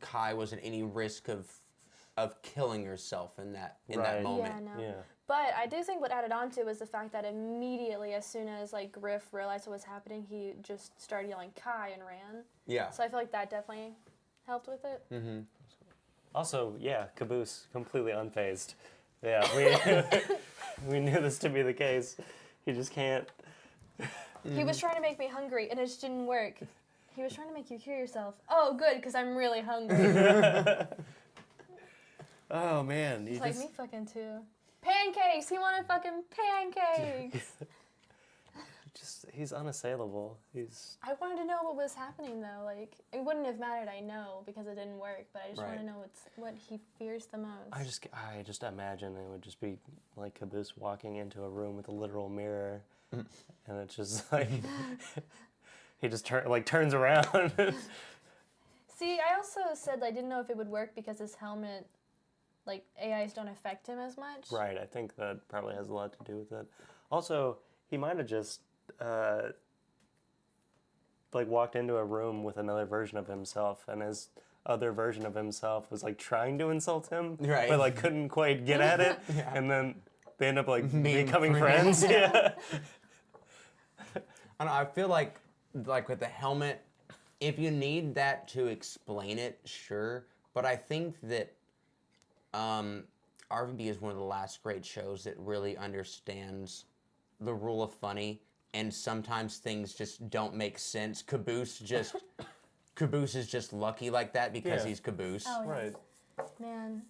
Kai was at any risk of killing herself in that Right. moment. Yeah, no. Yeah. But I do think what added on to it was the fact that immediately, as soon as like Griff realized what was happening, he just started yelling "Kai" and ran. Yeah. So I feel like that definitely helped with it. Mm-hmm. Also, yeah, Caboose, completely unfazed. Yeah, we knew this to be the case. He just can't. He was trying to make me hungry, and it just didn't work. He was trying to make you hear yourself. Oh, good, because I'm really hungry. Oh man, It's like me fucking too. Pancakes! He wanted fucking pancakes! he's unassailable. I wanted to know what was happening, though. Like, it wouldn't have mattered, I know, because it didn't work, but I just want Right. to know what he fears the most. I just imagine it would just be like Caboose walking into a room with a literal mirror, and it's just like he just turns around. See, I also said I didn't know if it would work because his helmet, like, AIs don't affect him as much. Right, I think that probably has a lot to do with it. Also, he might have just walked into a room with another version of himself, and his other version of himself was like trying to insult him, Right. but like couldn't quite get at it, Yeah. and then they end up like Being becoming friends. friends. Yeah. I don't know, I feel like with the helmet, if you need that to explain it, sure. But I think that RVB is one of the last great shows that really understands the rule of funny, and sometimes things just don't make sense. Caboose is just lucky like that because Yeah. he's Caboose. Oh, yeah. Right. Man.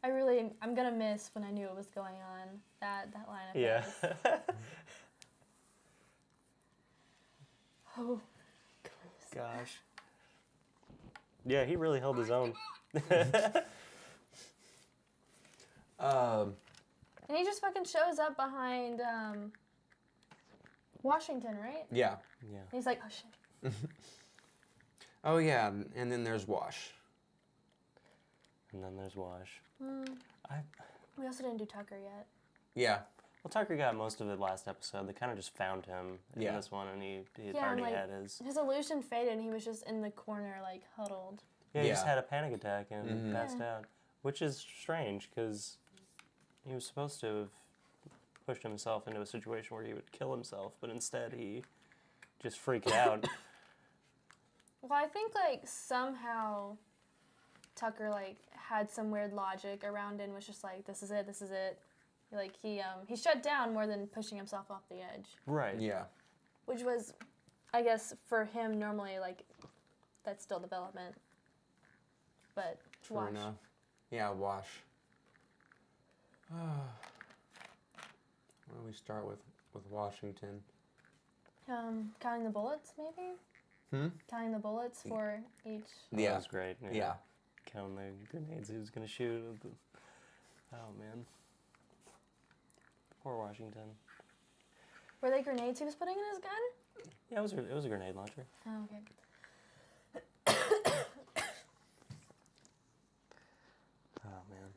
I'm gonna miss when I knew what was going on. That line of Yeah. phrase. Oh. Gosh. Yeah, he really held his own. And he just fucking shows up behind Washington, right? Yeah. Yeah. And he's like, oh shit. Oh yeah, and then there's Wash. And then there's Wash. We also didn't do Tucker yet. Yeah. Well, Tucker got most of it last episode. They kind of just found him in Yeah. this one, and he had Yeah, already like, had his. His illusion faded and he was just in the corner, like, huddled. Yeah, he just Yeah. had a panic attack and Mhm. passed Yeah. out, which is strange because he was supposed to have pushed himself into a situation where he would kill himself, but instead he just freaked out. Well, I think, like, somehow Tucker, like, had some weird logic around it and was just like, this is it, this is it. Like, he shut down more than pushing himself off the edge. Right. Yeah. Which was, I guess, for him, normally, like, that's still development. But, True Wash. enough. Yeah, Wash. Why don't we start with Washington? Counting the bullets, maybe? Counting the bullets for each. Oh, Yeah. That was great. Yeah. Counting the grenades he was going to shoot. Oh, man. Poor Washington. Were they grenades he was putting in his gun? Yeah, it was a grenade launcher. Oh, okay. Oh, man.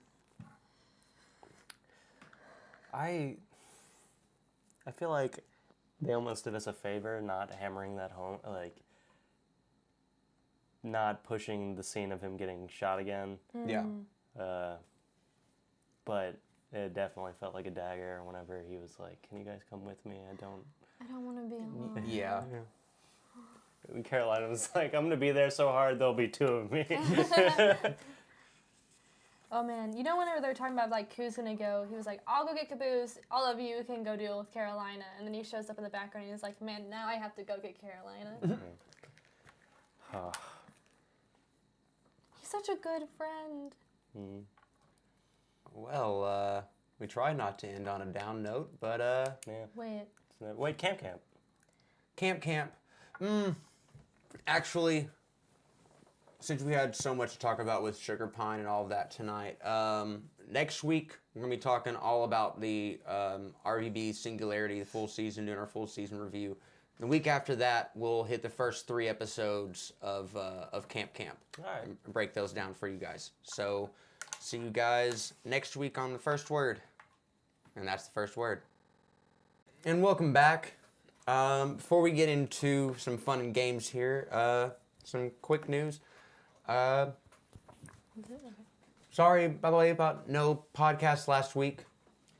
I feel like they almost did us a favor not hammering that home, like, not pushing the scene of him getting shot again. Yeah. But it definitely felt like a dagger whenever he was like, "Can you guys come with me? I don't." I don't want to be alone. Yeah. And Carolina was like, "I'm gonna be there so hard there'll be 2 of me." Oh man, you know whenever they're talking about like who's gonna go, he was like, I'll go get Caboose, all of you can go deal with Carolina. And then he shows up in the background and he's like, man, now I have to go get Carolina. He's such a good friend. Well, we tried not to end on a down note, but Yeah. Wait. Camp. Camp. Actually, since we had so much to talk about with Sugar Pine and all of that tonight, next week we're going to be talking all about the RVB Singularity, the full season, doing our full season review. The week after that, we'll hit the first 3 episodes of Camp. All right. And break those down for you guys. So, see you guys next week on the first word. And that's the first word. And welcome back. Before we get into some fun and games here, some quick news. Sorry, by the way, about no podcast last week.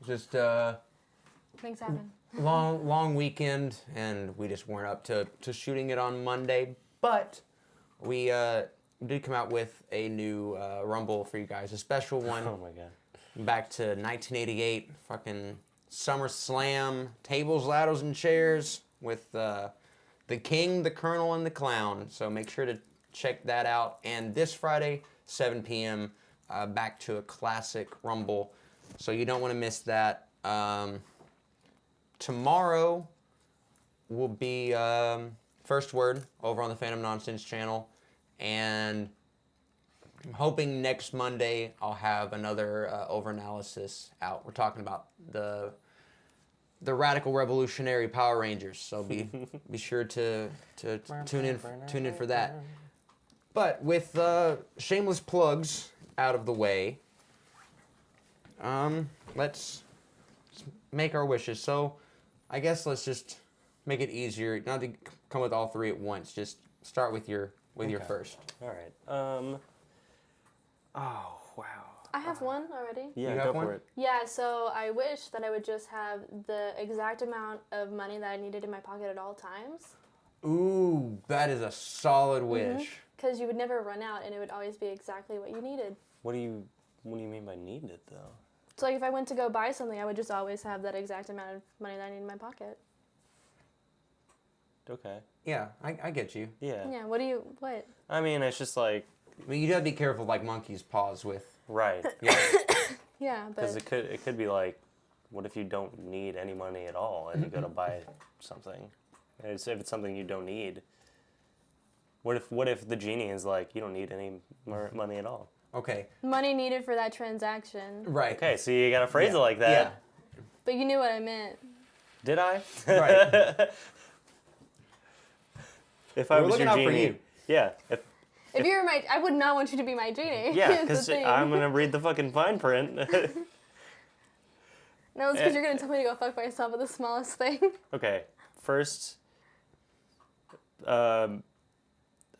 Just Things happen. long weekend, and we just weren't up to shooting it on Monday. But we did come out with a new Rumble for you guys, a special one. Oh my god. Back to 1988, fucking SummerSlam, tables, ladders, and chairs with the King, the Colonel, and the Clown. So make sure to check that out. And this Friday, 7 p.m., back to a classic Rumble. So you don't want to miss that. Tomorrow will be first word over on the Fandom Nonsense channel. And I'm hoping next Monday I'll have another over-analysis out. We're talking about the Radical Revolutionary Power Rangers, so be sure to tune in for that. But with shameless plugs out of the way, let's make our wishes. So I guess let's just make it easier, not to come with all 3 at once. Just start with your first. All right. Oh wow. I have one already. Yeah, You have go one? for it. Yeah, so I wish that I would just have the exact amount of money that I needed in my pocket at all times. Ooh, that is a solid wish. Because you would never run out and it would always be exactly what you needed. What do you mean by need it though? So like if I went to go buy something, I would just always have that exact amount of money that I need in my pocket. Okay. Yeah, I get you. Yeah. Yeah, what? I mean, it's just like I mean, you gotta be careful, like monkey's paws with. right. Yeah. Yeah, Because but it could be like, what if you don't need any money at all and you go to buy something? If it's something you don't need. What if the genie is like, you don't need any more money at all? Okay. money needed for that transaction. Right. Okay, so you gotta phrase it like that. Yeah. But you knew what I meant. Did I? Right. If I We're was looking your out for genie, you. yeah. If you were I would not want you to be my genie. Yeah, Here's the because thing. I'm gonna read the fucking fine print. No, it's because you're gonna tell me to go fuck myself with the smallest thing. Okay, first, I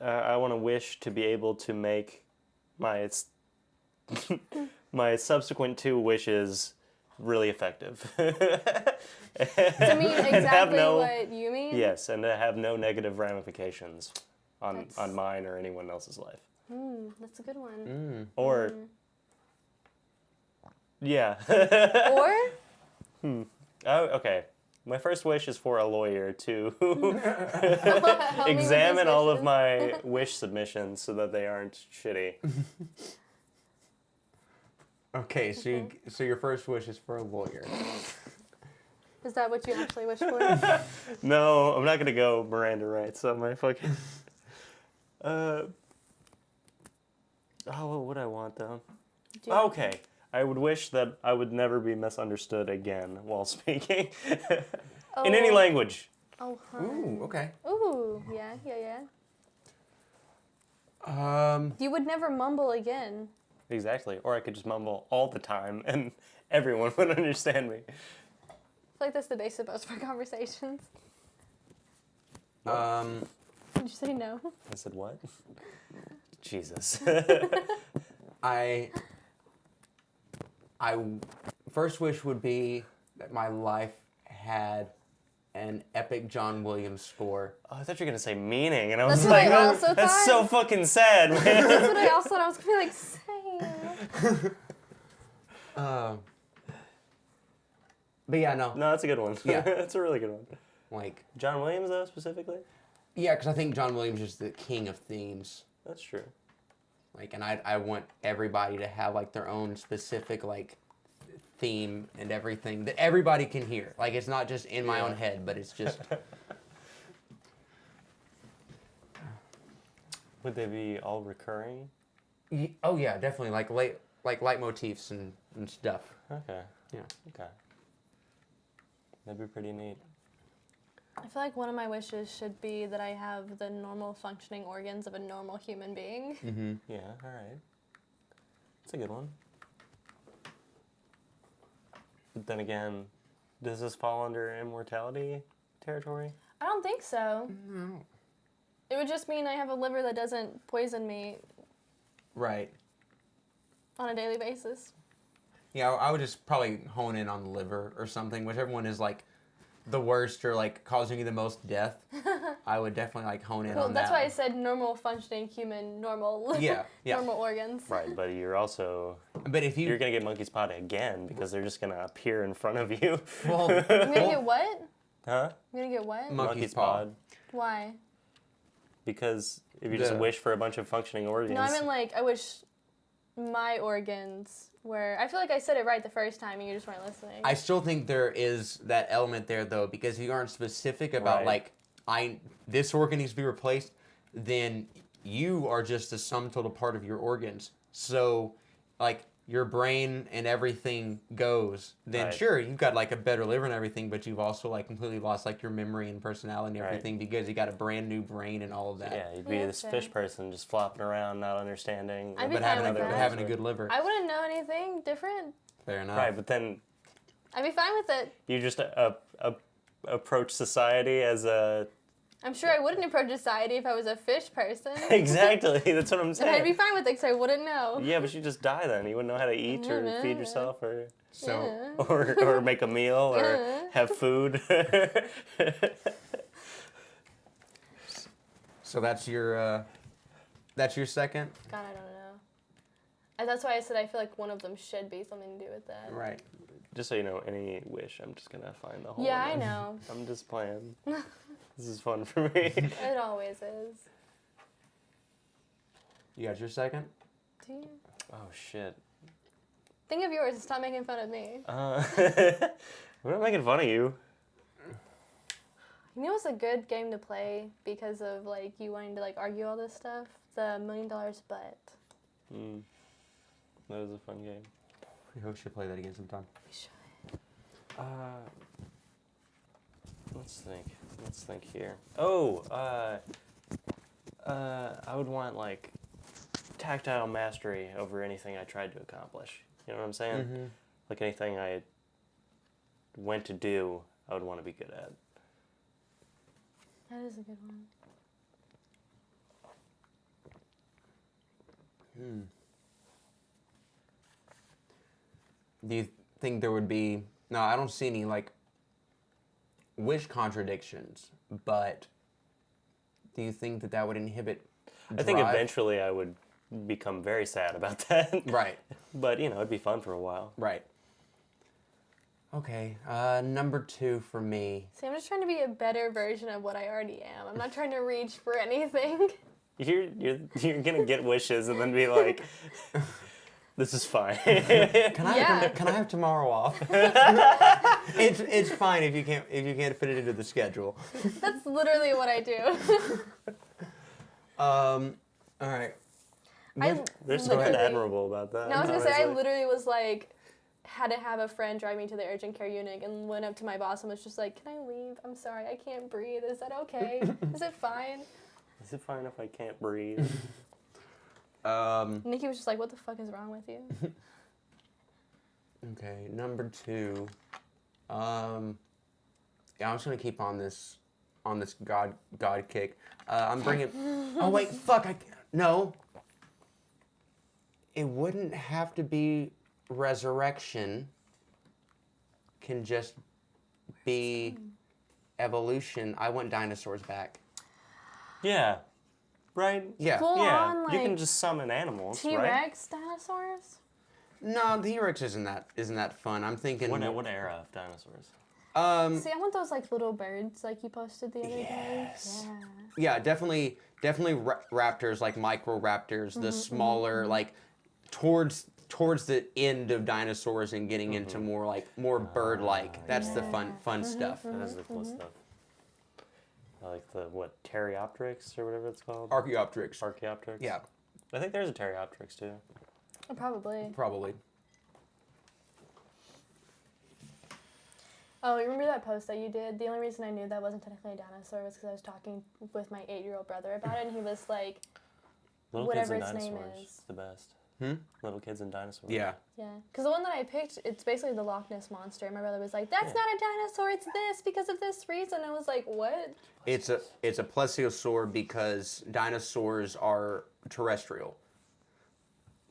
want to wish to be able to make my my subsequent 2 wishes really effective. To mean exactly what you mean? Yes, and to have no negative ramifications on That's- mine or anyone else's life. That's a good one. Or, yeah. Or? Oh, okay. My first wish is for a lawyer to Help me with examine these all of wishes. my wish submissions so that they aren't shitty. Okay, so your first wish is for a lawyer. Is that what you actually wish for? No, I'm not gonna go Miranda rights on my fucking. Oh, what would I want though? Do you- Okay, I would wish that I would never be misunderstood again while speaking in any Oh. language. Oh, huh. Ooh, okay. Ooh, yeah. You would never mumble again. Exactly, or I could just mumble all the time and everyone would understand me. I feel like that's the base of most of our conversations. Um, Did you say no? I said what? Jesus. I first wish would be that my life had an epic John Williams score. Oh, I thought you were gonna say meaning, and I That's was what like, I oh, also that's thought. so fucking sad, man. That's what I also thought I was gonna be like saying. But yeah, no, No, that's a good one. Yeah. That's a really good one. like John Williams, though, specifically? Yeah, because I think John Williams is the king of themes. That's true. Like, and I want everybody to have like their own specific like theme and everything that everybody can hear. Like, it's not just in my own head, but it's just. Would they be all recurring? Oh yeah, definitely like leitmotifs and stuff. Okay. Yeah. Okay. That'd be pretty neat. I feel like one of my wishes should be that I have the normal functioning organs of a normal human being. Mm-hmm. Yeah, all right. That's a good one. But then again, does this fall under immortality territory? I don't think so. No. It would just mean I have a liver that doesn't poison me Right. on a daily basis. Yeah, I would just probably hone in on the liver or something, whichever one is like the worst or like causing you the most death. I would definitely like hone in Well, on that's that. why I said normal functioning human, normal Yeah. normal organs. Right, but you're also But if you're gonna get monkey spot again because they're just gonna appear in front of you. well, I'm gonna get what? Huh? I'm gonna get what? Monkey's paw. Why? Because if you just wish for a bunch of functioning organs. No, I mean like I wish my organs were. I feel like I said it right the first time and you just weren't listening. I still think there is that element there though, because if you aren't specific about Right. like this organ needs to be replaced, then you are just a sum total part of your organs. So like your brain and everything goes, then Right. sure, you've got like a better liver and everything, but you've also like completely lost like your memory and personality and Right. everything because you got a brand new brain and all of that. Yeah, you'd be Yeah, this fair. fish person just flopping around, not understanding. I'd be But fine having, with but that. having a good liver. I wouldn't know anything different. Fair enough. Right, but then I'd be fine with it. you just approach society as a I'm sure I wouldn't approach society if I was a fish person. exactly. That's what I'm And I'd be saying. fine with it because I wouldn't know. Yeah, but you just die then. You wouldn't know how to eat or feed yourself or So or make a meal or have food. so that's your second? God, I don't know. And that's why I said I feel like one of them should be something to do with that. Right. Just so you know, any wish, I'm just gonna find the hole. Yeah, in I it. know. I'm just playing. This is fun for me. It always is. You got your second? Do you? Oh shit. Think of yours and stop making fun of me. I'm not making fun of you. You know what's a good game to play because of like you wanting to like argue all this stuff? The $1 Million Bet. That was a fun game. We should play that again sometime. We should. Let's think here. Oh, I would want like tactile mastery over anything I tried to accomplish. You know what I'm saying? Mm-hmm. Like anything I went to do, I would want to be good at. That is a good one. Do you think there would be... No, I don't see any, like, wish contradictions, but do you think that that would inhibit drive? I think eventually I would become very sad about that. Right, But, you know, it'd be fun for a while. right. Okay, number 2 for me. See, I'm just trying to be a better version of what I already am. I'm not trying to reach for anything. You're gonna get wishes and then be like, this is fine. Can I Yeah. can I have tomorrow off? it's fine if you can't fit it into the schedule. That's literally what I do. All right. There's something literally- admirable about that. No, I was gonna say I honestly. literally was like, had to have a friend drive me to the urgent care unit and went up to my boss and was just like, "Can I leave? I'm sorry, I can't breathe. Is that okay? Is it fine?" Is it fine if I can't breathe? Nikki was just like, "What the fuck is wrong with you?" Okay, number 2. Yeah, I'm just gonna keep on this God kick. I'm bringing. Oh wait, fuck! No. It wouldn't have to be resurrection. Can just be evolution. I want dinosaurs back. Yeah. Right? Yeah. Full Yeah. on like You can just summon animals, right? T-Rex dinosaurs. No, the T-Rex isn't that fun. I'm thinking. What era of dinosaurs? See, I want those like little birds like you posted the other day. Yeah, definitely raptors, like micro raptors, the smaller, like towards the end of dinosaurs and getting into more bird-like. That's the fun stuff. That is the cool stuff. I like the, Pteropteryx or whatever it's called? Archaeopteryx. Archaeopteryx? Yeah, I think there's a Pteropteryx too. Probably. Oh, you remember that post that you did? The only reason I knew that wasn't technically a dinosaur was because I was talking with my 8-year-old brother about it, and he was like, Little whatever Kids and its name Dinosaurs is. the best. Little Kids and Dinosaurs. Yeah. Yeah. Because the one that I picked, it's basically the Loch Ness Monster. And my brother was like, that's not a dinosaur, it's this because of this reason. I was like, what? It's a plesiosaur because dinosaurs are terrestrial.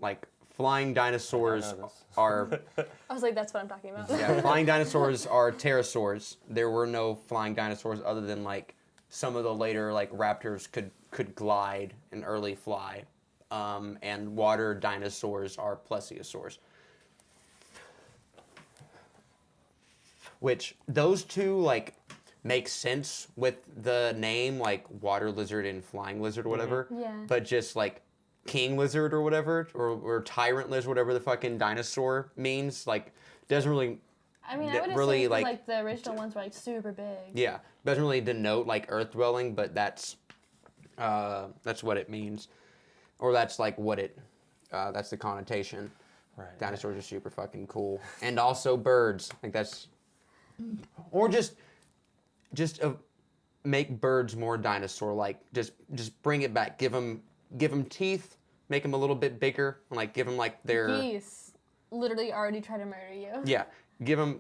Like flying dinosaurs are. I was like, that's what I'm talking about. Yeah, flying dinosaurs are pterosaurs. There were no flying dinosaurs other than like some of the later like raptors could glide and early fly. And water dinosaurs are plesiosaurs. Which those two like make sense with the name, like water lizard and flying lizard or whatever. Yeah. But just like king lizard or whatever, or tyrant lizard, whatever the fucking dinosaur means, like doesn't really. I mean, I would really, assume like, like the original ones were like super big. Yeah, doesn't really denote like earth dwelling, but that's what it means. Or that's like what that's the connotation. Right. Dinosaurs are super fucking cool. And also birds. Like that's, or just make birds more dinosaur-like. Just bring it back. Give them teeth. Make them a little bit bigger. And like give them like their. Geese literally already try to murder you. Yeah. Give them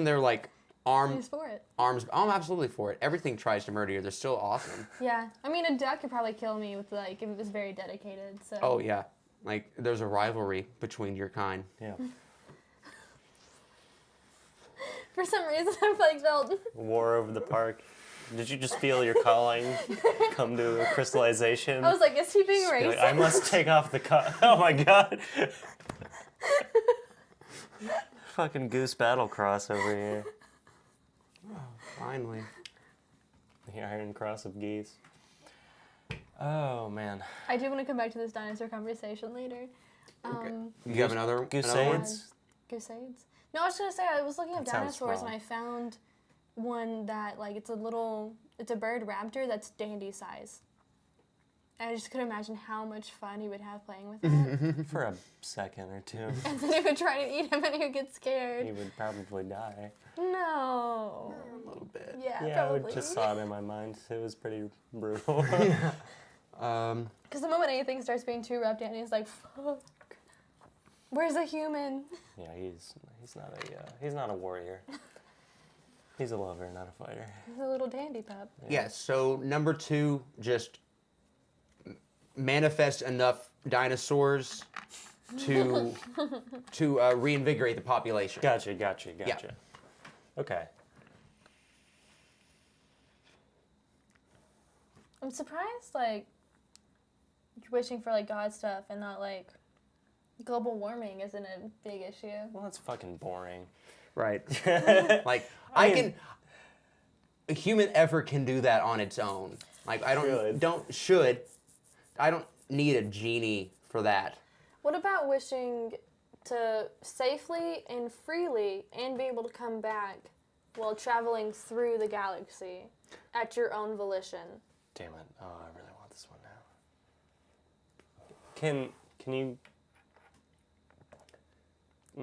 their like He's for it. arms. Oh, I'm absolutely for it. Everything tries to murder you. They're still awesome. Yeah. I mean, a duck could probably kill me with like if it was very dedicated. So. Oh yeah. Like there's a rivalry between your kind. Yeah. For some reason, I've like felt. War over the park. Did you just feel your calling come to a crystallization? I was like, is he being You're racist? like, I must take off the Oh my god. Fucking goose battle cross over here. Finally. The Iron Cross of geese. Oh man. I do want to come back to this dinosaur conversation later. You have another one? Gooseids? Gooseids? No, I was gonna say I was looking at That sounds dinosaurs small. and I found one that like it's a bird raptor that's dandy size. And I just couldn't imagine how much fun he would have playing with it. For a second or two. And then it would try to eat him and he would get scared. He would probably die. No. A little bit. Yeah, Yeah, I probably. just saw it in my mind. It was pretty brutal. Because the moment anything starts being too rough, Danny's like, fuck. Where's a human? Yeah, he's not a warrior. He's a lover, not a fighter. He's a little dandy pup. Yeah, so number 2, just manifest enough dinosaurs to reinvigorate the population. Gotcha. Yeah. Okay. I'm surprised, like, you're wishing for, like, God stuff and not, like, global warming isn't a big issue. Well, that's fucking boring. Right. Like, a human effort can do that on its own. Like, I don't need a genie for that. What about wishing to safely and freely and be able to come back while traveling through the galaxy at your own volition? Damn it. Oh, I really want this one now. Can you...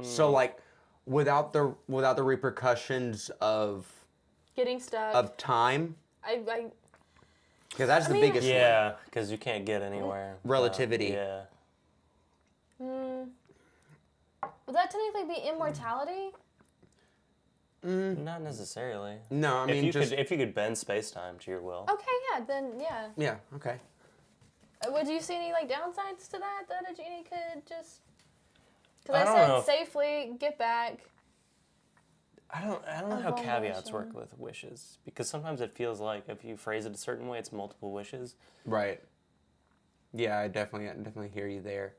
So like without the repercussions of Getting stuck. time, I because that's the mean- biggest one. Yeah, because you can't get anywhere. Relativity. Yeah. would that technically be immortality? Not necessarily. No, I mean if you could bend space-time to your will. Okay, yeah, then yeah. Yeah, okay. Would you see any like downsides to that a genie could just? I Because don't I know said if- safely get back. I don't know Of how all caveats work wishes. with wishes, because sometimes it feels like if you phrase it a certain way, it's multiple wishes. Right. Yeah, I definitely hear you there.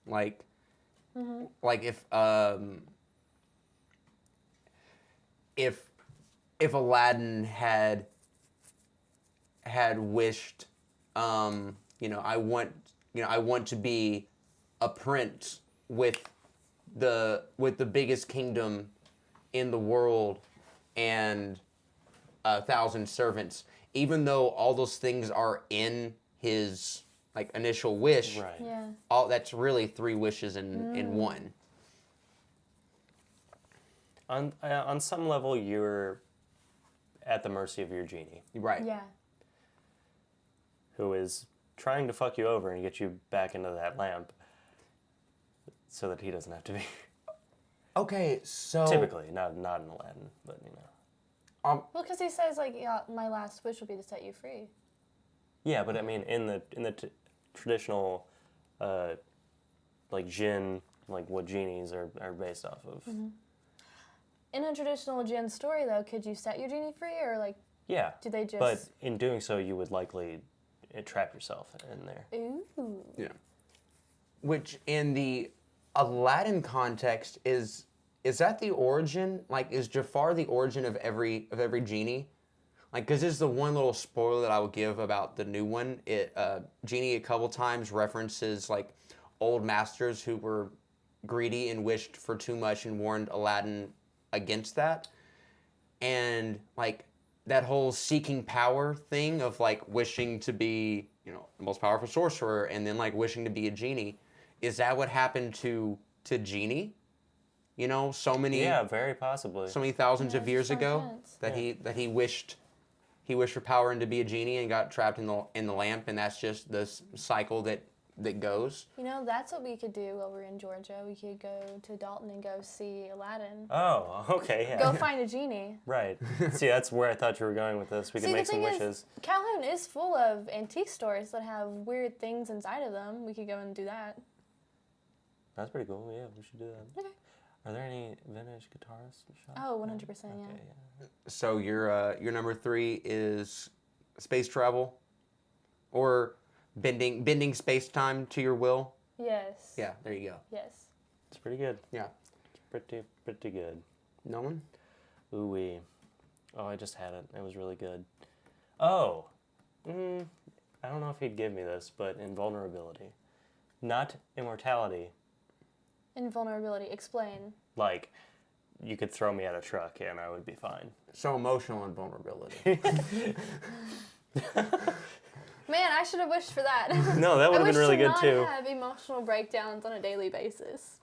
Like if Aladdin had wished, I want to be a prince with the biggest kingdom in the world and 1,000 servants, even though all those things are in his like initial wish. Right. Yeah. All that's really 3 wishes in one. On some level, you're at the mercy of your genie, Right. Yeah. who is trying to fuck you over and get you back into that lamp, so that he doesn't have to be. Okay, so Typically, not in Aladdin, but Well, because he says like, yeah, my last wish will be to set you free. Yeah, but I mean, in the traditional, like jinn, like what genies are based off of. Mm-hmm. In a traditional jinn story, though, could you set your genie free, or like, Yeah. do they just? But in doing so, you would likely trap yourself in there. Ooh. yeah. Which in the Aladdin context is that the origin? Like, is Jafar the origin of every genie? Like, because this is the one little spoiler that I will give about the new one. Genie a couple times references like old masters who were greedy and wished for too much and warned Aladdin against that. And like that whole seeking power thing of like wishing to be, the most powerful sorcerer and then like wishing to be a genie. Is that what happened to Genie? So many Yeah, very possibly. so many thousands of years some ago sense. that he wished for power and to be a genie and got trapped in the lamp, and that's just the cycle that goes. That's what we could do while we're in Georgia. We could go to Dalton and go see Aladdin. Oh, okay, yeah. Go find a genie. Right. See, that's where I thought you were going with this. We could See, make the some thing wishes. is, Calhoun is full of antique stores that have weird things inside of them. We could go and do that. That's pretty cool. Yeah, we should do that. Okay. Are there any vintage guitars shops? Oh, 100%, yeah. Okay, yeah. So your number 3 is space travel, or bending space time to your will. Yes. Yeah, there you go. Yes. It's pretty good. Yeah. It's pretty good. Nolan? Ooh-wee. Oh, I just had it. It was really good. Oh. I don't know if he'd give me this, but invulnerability. Not immortality. Invulnerability. Explain. Like, you could throw me at a truck and I would be fine. So emotional invulnerability. Man, I should have wished for that. No, that would have been really good too. I wish to not have emotional breakdowns on a daily basis.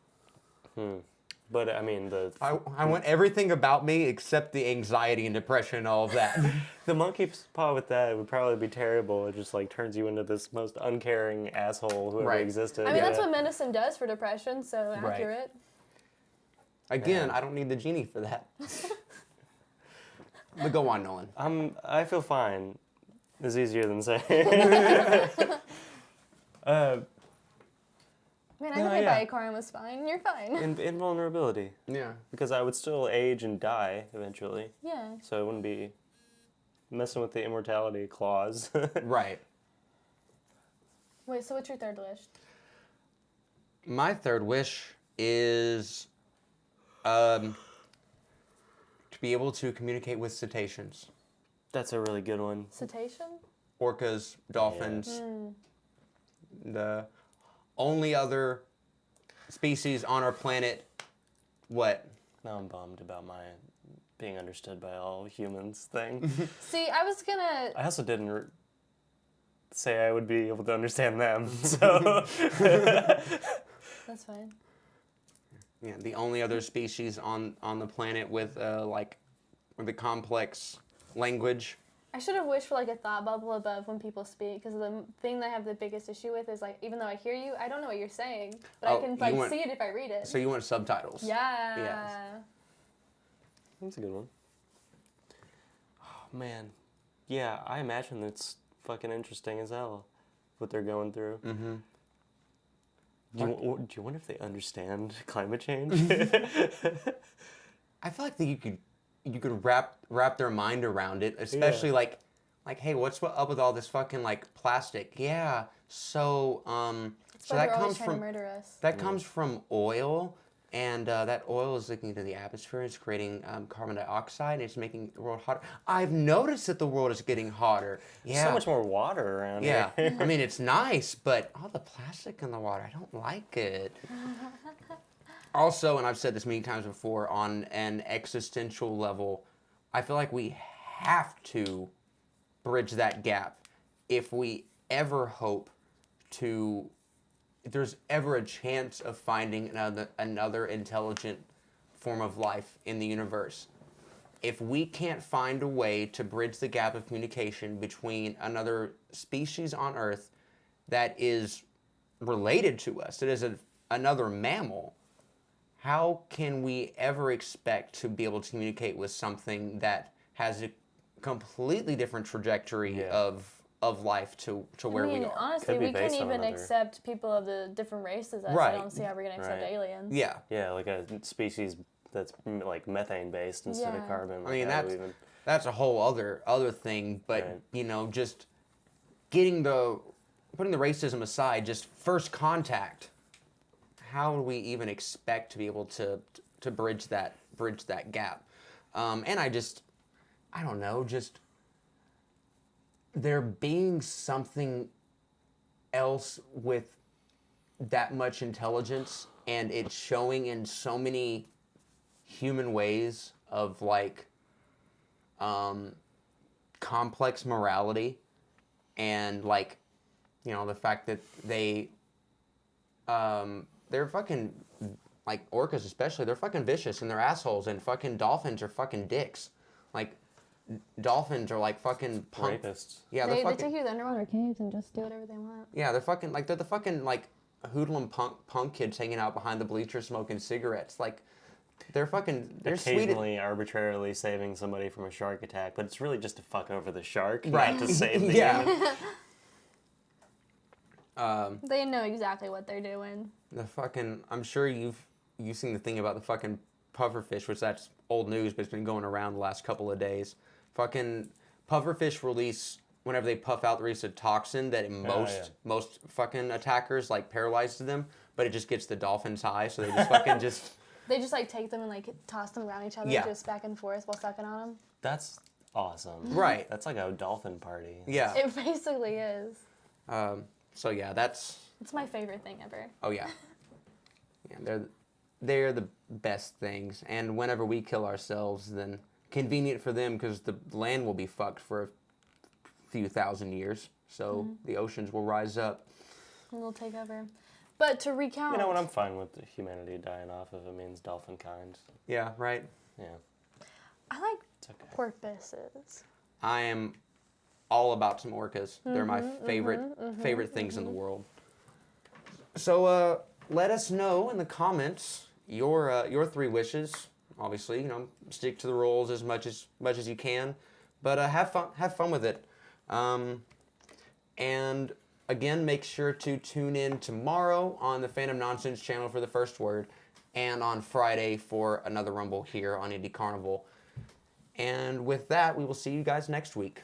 But I mean, I want everything about me except the anxiety and depression and all of that. the monkey paw with that would probably be terrible. It just like turns you into this most uncaring asshole who ever Right. existed. I mean, that's what medicine does for depression, so Right. accurate. Again, I don't need the genie for that. But go on, Nolan. I feel fine. It's easier than saying. Man, I No, could buy yeah. a car and was fine. You're fine. Invulnerability. Yeah. Because I would still age and die eventually. Yeah. So it wouldn't be messing with the immortality clause. Right. Wait, so what's your third wish? My third wish is to be able to communicate with cetaceans. That's a really good one. Cetacean? Orcas, dolphins, the only other species on our planet. What? Now I'm bummed about my being understood by all humans thing. See, I was gonna. I also didn't say I would be able to understand them, so... That's fine. Yeah, the only other species on the planet with with a complex language. I should have wished for like a thought bubble above when people speak, because the thing that I have the biggest issue with is like, even though I hear you, I don't know what you're saying, but Oh, I can you like want- see it if I read it. So you want subtitles? Yeah. Yes. That's a good one. Oh, man. Yeah, I imagine it's fucking interesting as hell, what they're going through. Mm-hmm. Do you wonder if they understand climate change? I feel like that you could wrap their mind around it, especially Yeah. like hey, what's up with all this fucking like plastic? Yeah. So It's so why that they're always comes trying to from murder us. that comes from oil. And that oil is leaking into the atmosphere. It's creating carbon dioxide, and it's making the world hotter. I've noticed that the world is getting hotter. Yeah. So much more water around Yeah. here. I mean, it's nice, but all the plastic in the water, I don't like it. Also, and I've said this many times before, on an existential level, I feel like we have to bridge that gap if we ever hope to, if there's ever a chance of finding another intelligent form of life in the universe. If we can't find a way to bridge the gap of communication between another species on Earth that is related to us, that is another mammal, how can we ever expect to be able to communicate with something that has a completely different trajectory of life to where we are? Honestly, Could be we can't based on even another- accept people of the different races. Right. I don't see how we're gonna accept Right. aliens. Yeah. Yeah, like a species that's like methane based instead of Yeah. carbon. I mean, like, how do we that's a whole other thing, but Right. you know, just putting the racism aside, just first contact. How do we even expect to be able to bridge that gap? And I don't know, just there being something else with that much intelligence, and it's showing in so many human ways of like complex morality, and like, you know, the fact that they're fucking, like orcas especially, they're fucking vicious and they're assholes, and fucking dolphins are fucking dicks. Like dolphins are like fucking rapists. Yeah, They they're take fucking you to the underwater caves and just do whatever they want. yeah, they're the fucking like hoodlum punk kids hanging out behind the bleachers smoking cigarettes. Like they're sweet. Occasionally arbitrarily saving somebody from a shark attack, but it's really just to fuck over the shark, Right. not to save the Yeah. human. They know exactly what they're doing. The fucking, I'm sure you've seen the thing about the fucking pufferfish, which that's old news, but it's been going around the last couple of days. Fucking pufferfish release, whenever they puff out, release a toxin that in most fucking attackers like paralyzes them, but it just gets the dolphins high, so they just fucking just. They just like take them and like toss them around each other, Yeah. just back and forth while sucking on them. That's awesome. Right. That's like a dolphin party. Yeah. It basically is. So yeah, that's. It's my favorite thing ever. Oh yeah. Yeah, they're the best things, and whenever we kill ourselves, then convenient for them because the land will be fucked for a few thousand years, so the oceans will rise up. And they'll take over. But to recount... You know what? I'm fine with humanity dying off if it means dolphin kind. Yeah, right. Yeah. I like It's okay. porpoises. I am all about some orcas. They're my favorite things in the world. So let us know in the comments your 3 wishes. Obviously, you know, stick to the rules as much as you can, but have fun with it. And again, make sure to tune in tomorrow on the Fandom Nonsense channel for the first word, and on Friday for another Rumble here on Indie Carnival. And with that, we will see you guys next week.